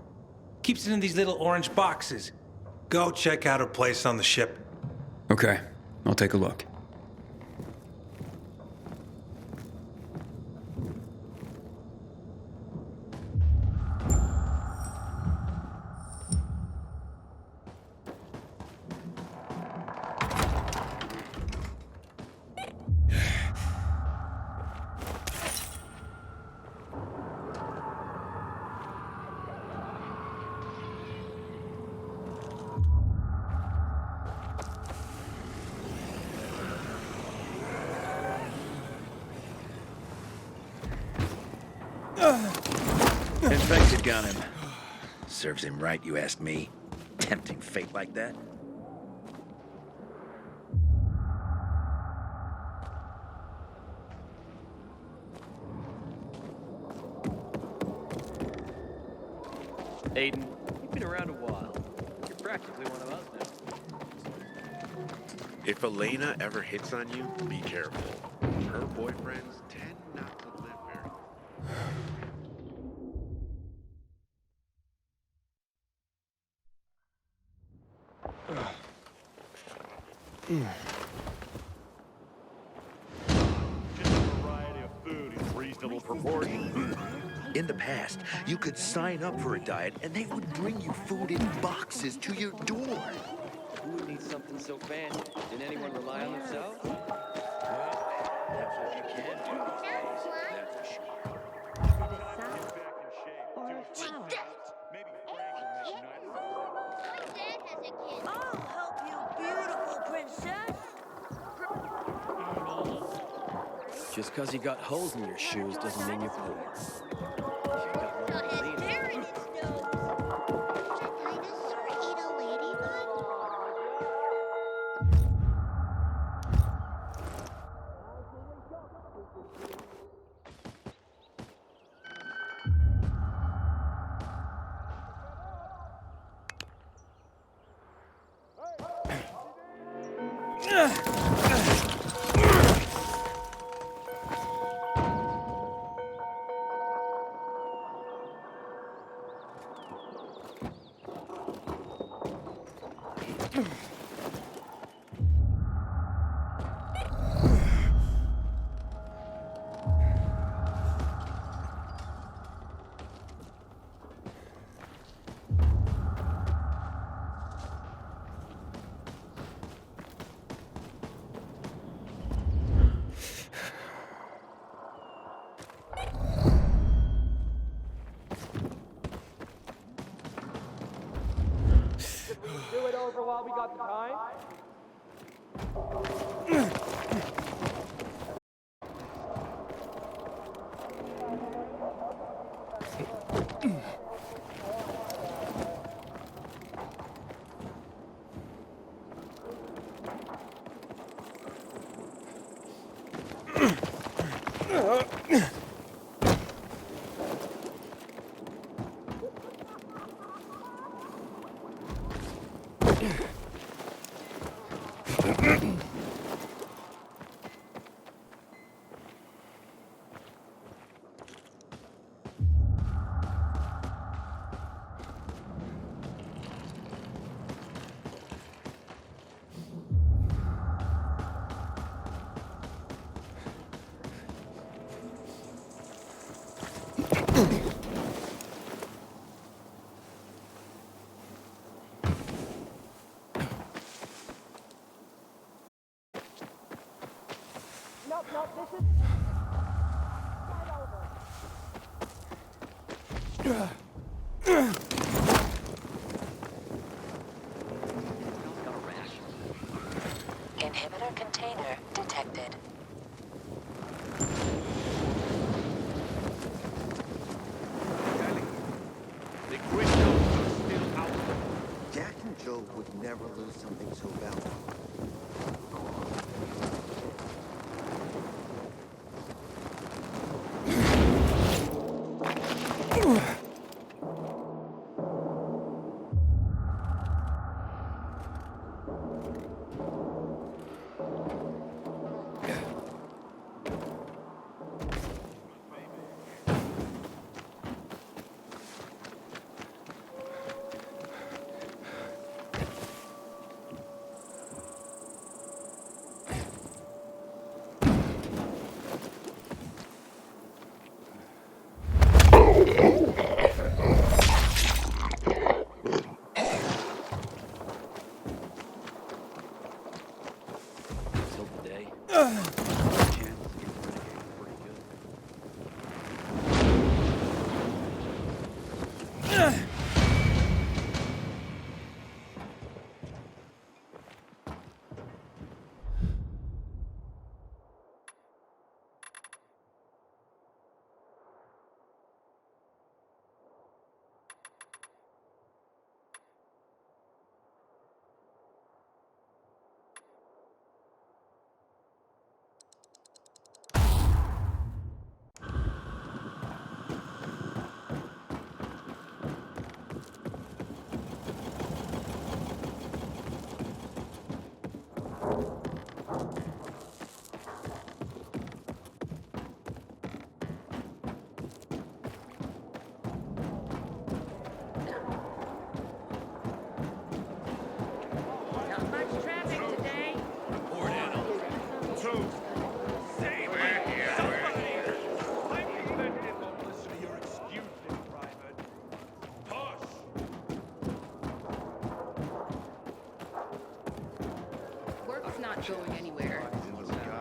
Keeps it in these little orange boxes. Go check out her place on the ship. Okay, I'll take a look. Infected got him. Serves him right, you ask me. Tempting fate like that. Aiden, you've been around a while. You're practically one of us now. If Elena ever hits on you, be careful. Her boyfriends tend not to live very In the past, you could sign up for a diet and they would bring you food in boxes to your door. Who would need something so fancy? Did anyone rely on themselves? Well, that's what you can do these days. That's for sure. I'll help you, beautiful princess. Just because you got holes in your shoes doesn't mean you're poor. If you got one of these, Inhibitor container detected. The crystals are still out. Jack and Joe would never lose something so valuable. Not much traffic today. Report animal. 2. Save me! Somebody! I'm offended won't listen to your excuses, Private. Push! Work's not going anywhere.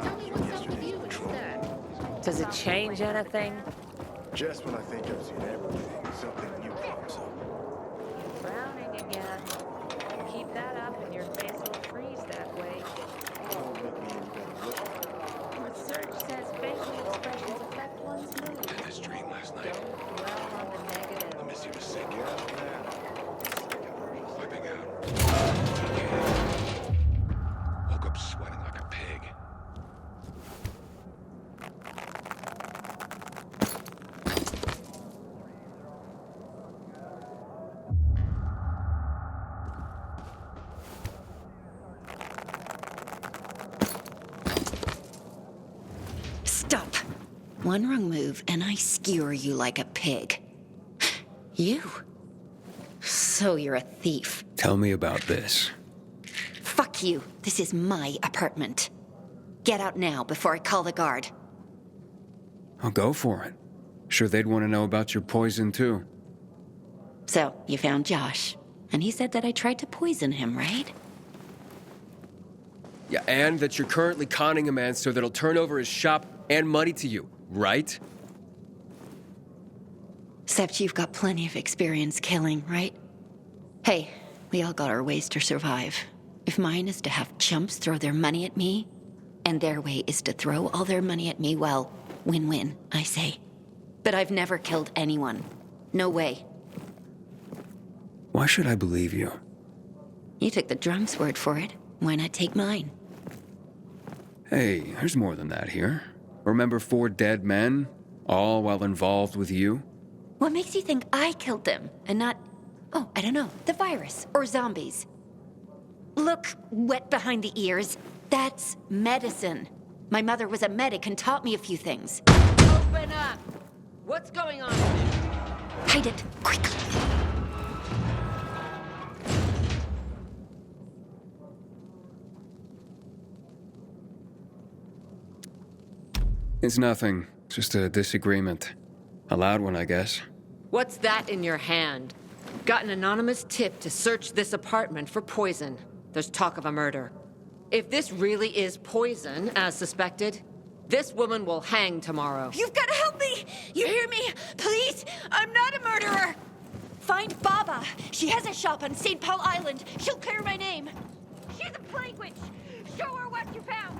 Tell me what's up with you instead. Does it change anything? Just when I think I've seen everything, something new pops up. Frowning again. Keep that up and your face will freeze that way. Research says facial expressions affect one's mood. Had this dream last night. Dwell on the negative. I miss you was sick. Wiping out. Woke up sweating like a pig. Stop. One wrong move and I skewer you like a pig. You? So you're a thief. Tell me about this. Fuck you. This is my apartment. Get out now before I call the guard. I'll go for it. Sure they'd want to know about your poison too. So, you found Josh. And he said that I tried to poison him, right? Yeah, and that you're currently conning a man so that he'll turn over his shop and money to you, right? Except you've got plenty of experience killing, right? Hey, we all got our ways to survive. If mine is to have chumps throw their money at me, and their way is to throw all their money at me, well, win-win, I say. But I've never killed anyone. No way. Why should I believe you? You took the drum's word for it. Why not take mine? Hey, there's more than that here. Remember 4 dead men, all while involved with you? What makes you think I killed them, and not, oh, I don't know, the virus, or zombies? Look, wet behind the ears. That's medicine. My mother was a medic and taught me a few things. Open up! What's going on? Hide it, quickly. It's nothing. Just a disagreement. A loud one, I guess. What's that in your hand? Got an anonymous tip to search this apartment for poison. There's talk of a murder. If this really is poison, as suspected, this woman will hang tomorrow. You've got to help me! You hear me? Please! I'm not a murderer! Find Baba. She has a shop on St. Paul Island. She'll clear my name. She's a plague witch. Show her what you found.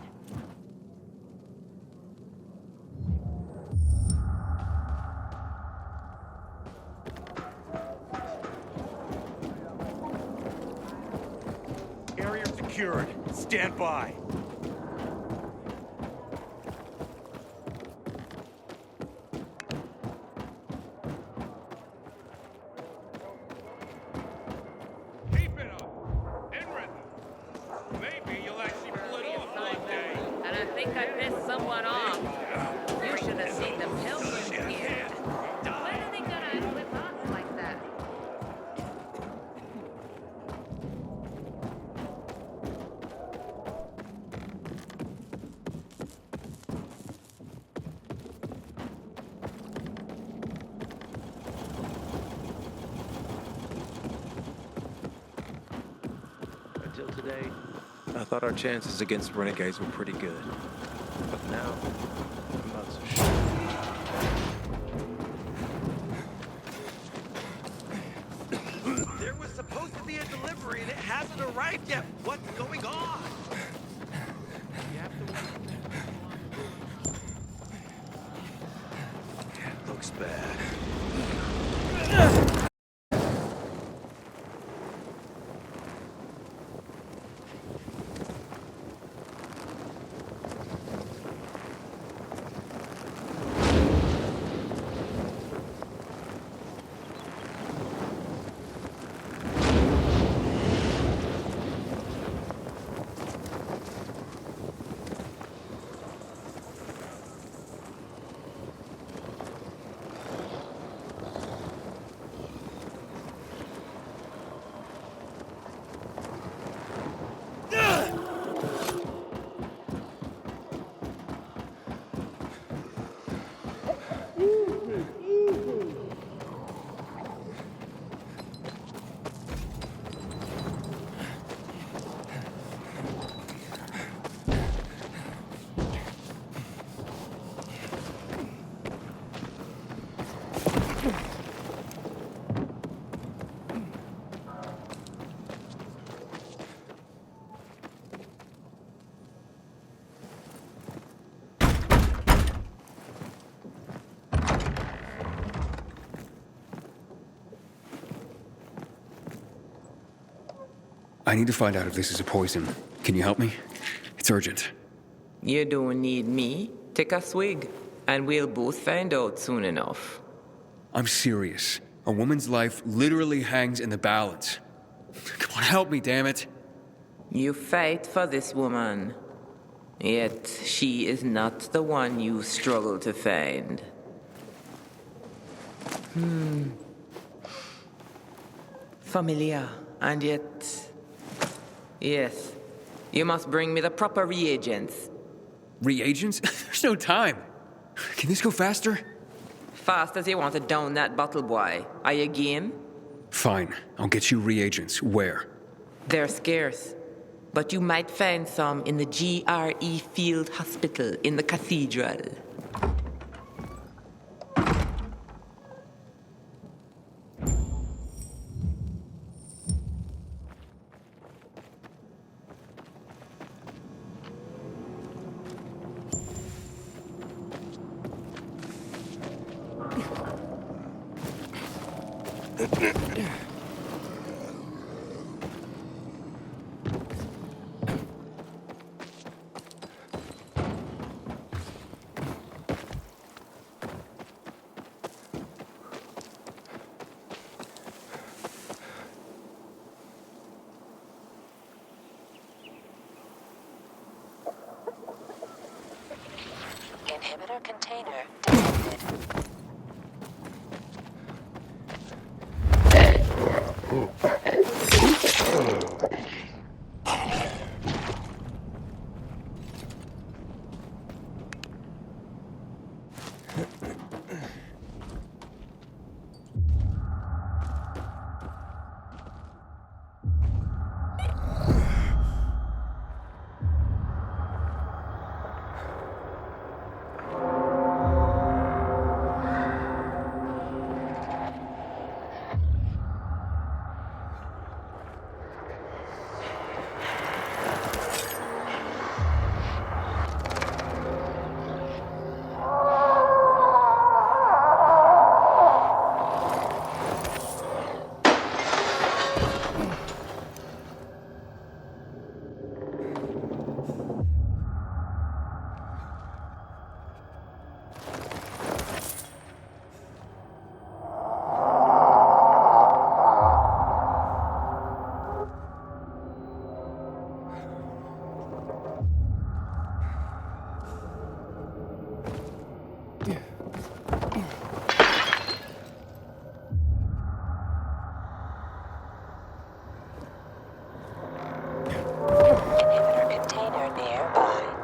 Area secured. Stand by. Keep it up. In rhythm. Maybe you'll actually pull it off one day. And I think I pissed someone off. You should have seen the pilgrims here. When are they gonna flip off like that? Until today, I thought our chances against renegades were pretty good. But now, I'm not so sure. There was supposed to be a delivery and it hasn't arrived yet. What's going on? Looks bad. I need to find out if this is a poison. Can you help me? It's urgent. You don't need me. Take a swig, and we'll both find out soon enough. I'm serious. A woman's life literally hangs in the balance. Come on, help me, damn it. You fight for this woman, yet she is not the one you struggle to find. Familiar, and yet... Yes, you must bring me the proper reagents. Reagents? There's no time. Can this go faster? Fast as you want to down that bottle, boy. Are you game? Fine, I'll get you reagents. Where? They're scarce, but you might find some in the GRE Field Hospital in the cathedral. Inhibitor container detected. Inhibitor container nearby.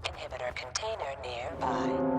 Inhibitor container nearby.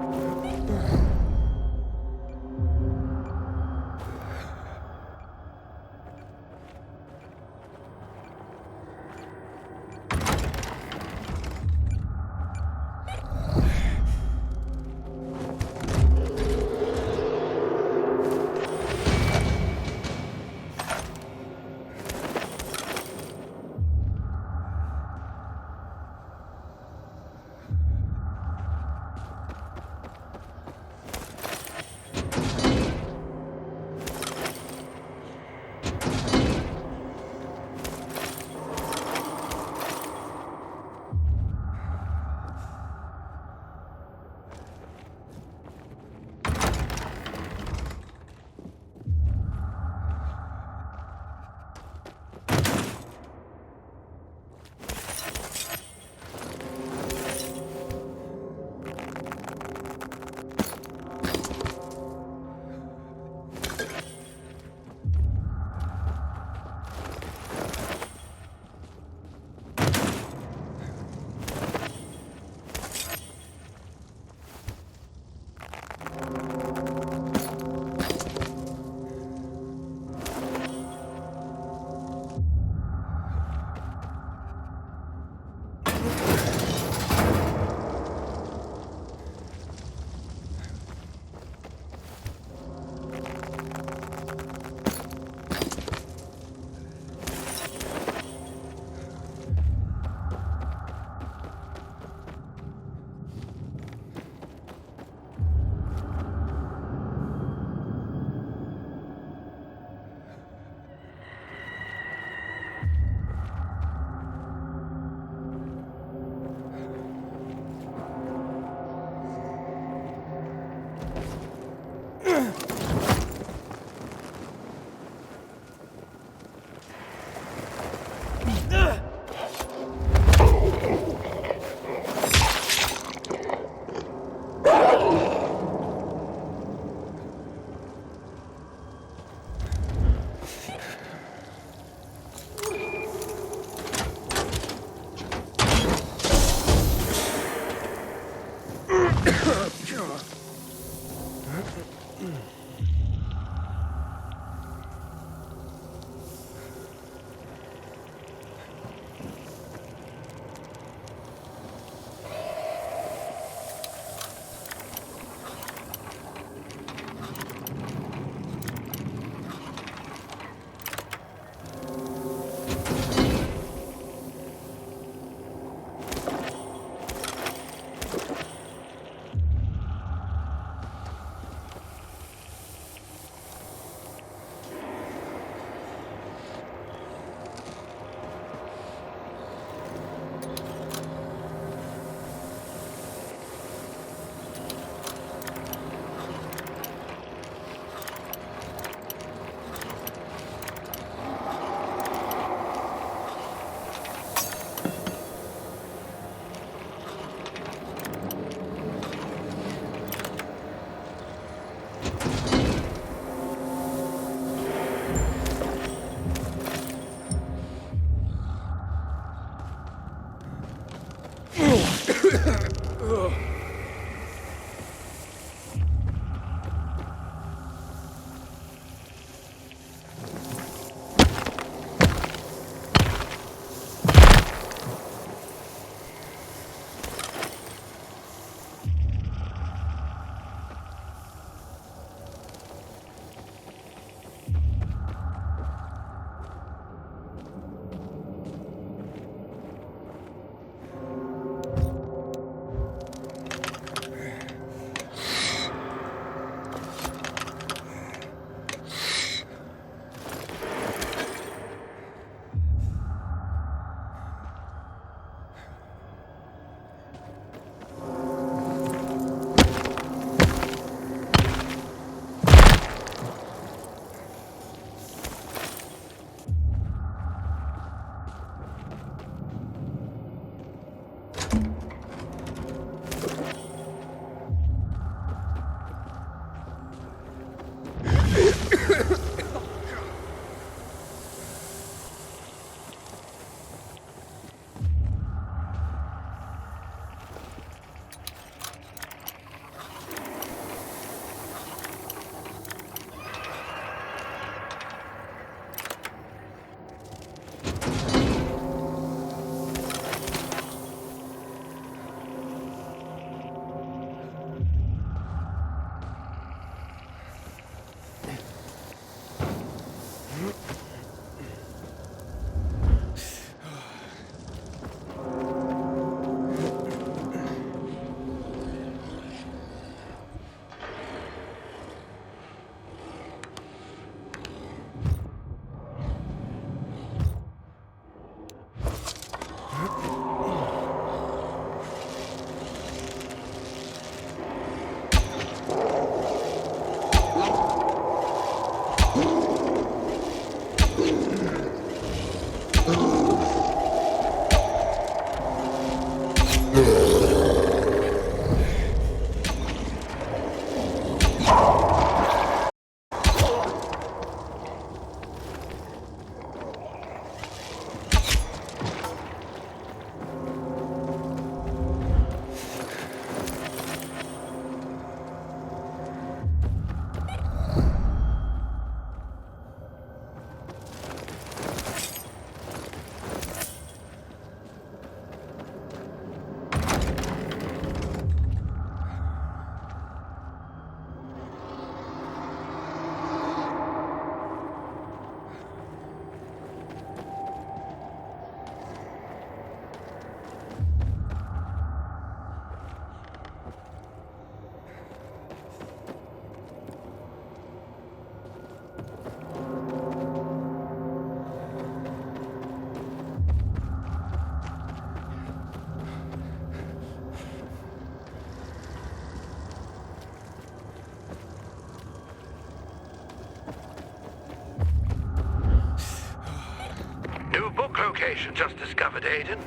location just discovered, Aiden.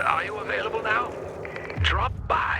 Are you available now? Drop by.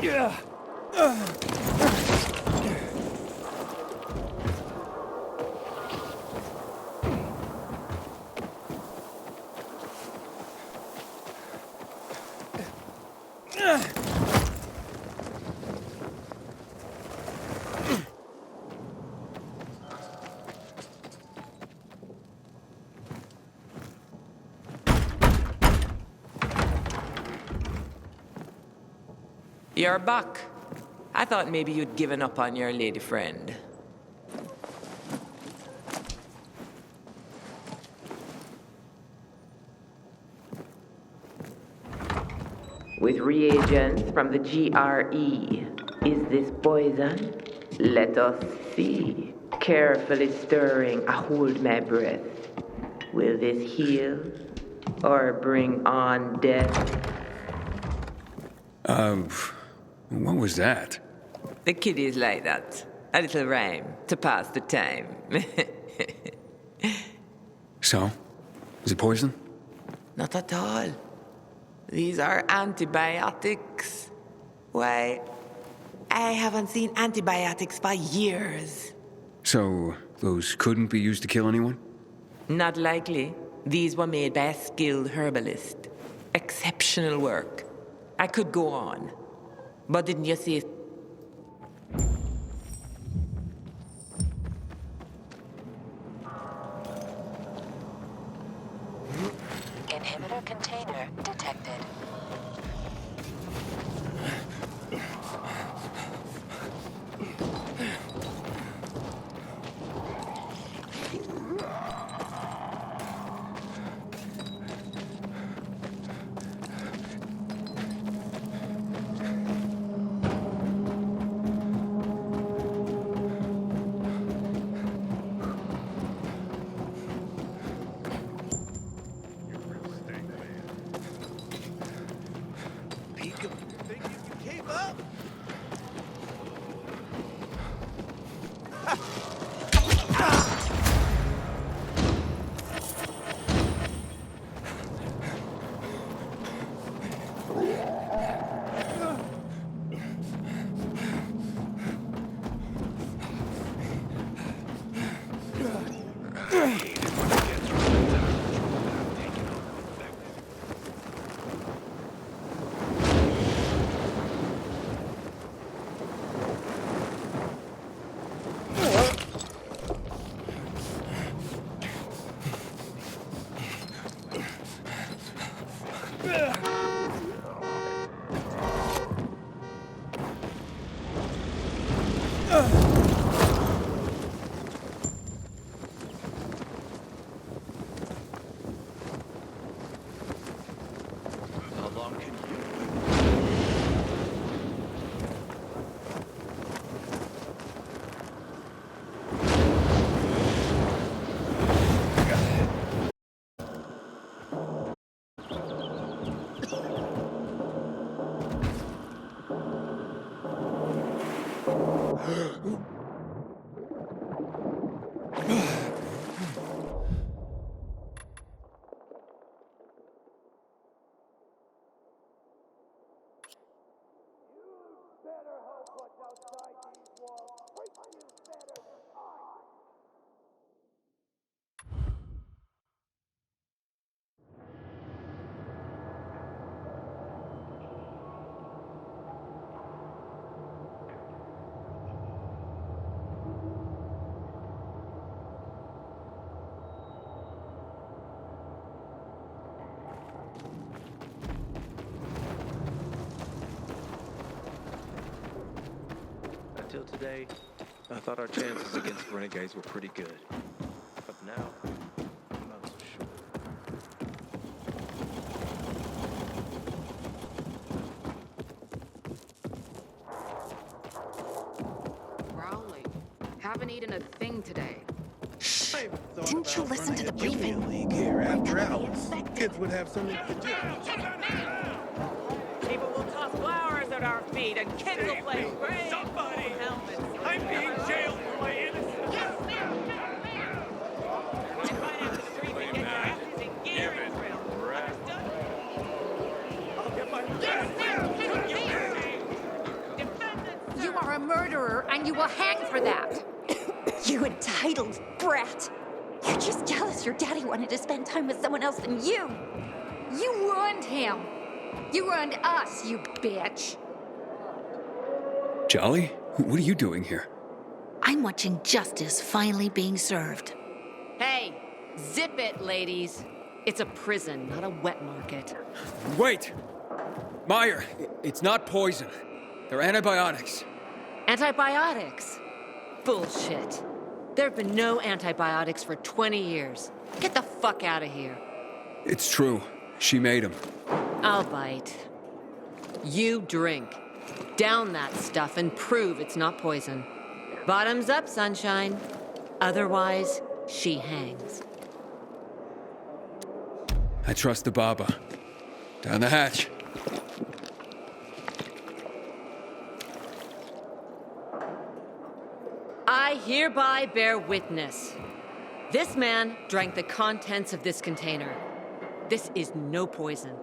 Yeah. You're back. I thought maybe you'd given up on your lady friend. With reagents from the GRE. Is this poison? Let us see. Carefully stirring, I hold my breath. Will this heal or bring on death? What was that? The kiddies like that. A little rhyme to pass the time. So? Is it poison? Not at all. These are antibiotics. Why, I haven't seen antibiotics for years. So, those couldn't be used to kill anyone? Not likely. These were made by a skilled herbalist. Exceptional work. I could go on. But didn't you see? Inhibitor container detected. Until today, I thought our chances against renegades were pretty good. But now, I'm not so sure. Rowley, haven't eaten a thing today. Didn't you listen to the briefing? League here after hours. Kids would have something to do. People will toss flowers at our feet and kids will play brave. Somebody! Helmets. I'm being jailed for my innocence! And right after the briefing, get your asses in gear and drill. Understood? I'll get my You are a murderer, and you will hang for that. You entitled brat. You're just jealous your daddy wanted to spend time with someone else than you. You ruined him. You ruined us, you bitch. Jolly? What are you doing here? I'm watching justice finally being served. Hey, zip it, ladies. It's a prison, not a wet market. Wait! Meyer, it's not poison. They're antibiotics. Antibiotics? Bullshit. There have been no antibiotics for 20 years. Get the fuck out of here. It's true. She made them. I'll bite. You drink. Down that stuff and prove it's not poison. Bottoms up, sunshine. Otherwise, she hangs. I trust the Baba. Down the hatch. I hereby bear witness. This man drank the contents of this container. This is no poison.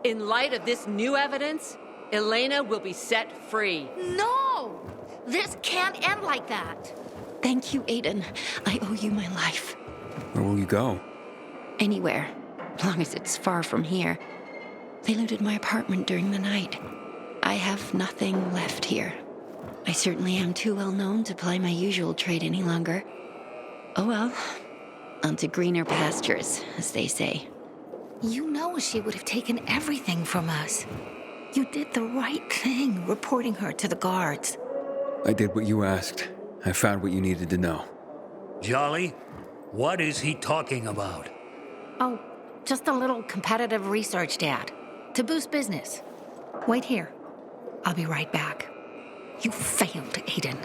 In light of this new evidence, Elena will be set free. No! This can't end like that. Thank you, Aiden. I owe you my life. Where will you go? Anywhere, as long as it's far from here. They looted my apartment during the night. I have nothing left here. I certainly am too well known to ply my usual trade any longer. Oh well, on to greener pastures, as they say. You know she would have taken everything from us. You did the right thing, reporting her to the guards. I did what you asked. I found what you needed to know. Jolly, what is he talking about? Oh, just a little competitive research, Dad. To boost business. Wait here. I'll be right back. You failed, Aiden.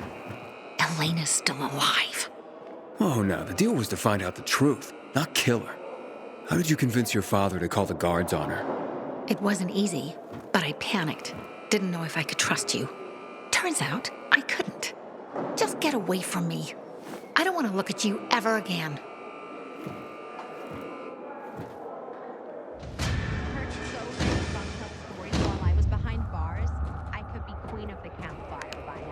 Elena's still alive. Oh, no. The deal was to find out the truth, not kill her. How did you convince your father to call the guards on her? It wasn't easy, but I panicked. Didn't know if I could trust you. Turns out, I couldn't. Just get away from me. I don't want to look at you ever again. While I was behind bars, I could be queen of the campfire by now.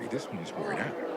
this one's worn out.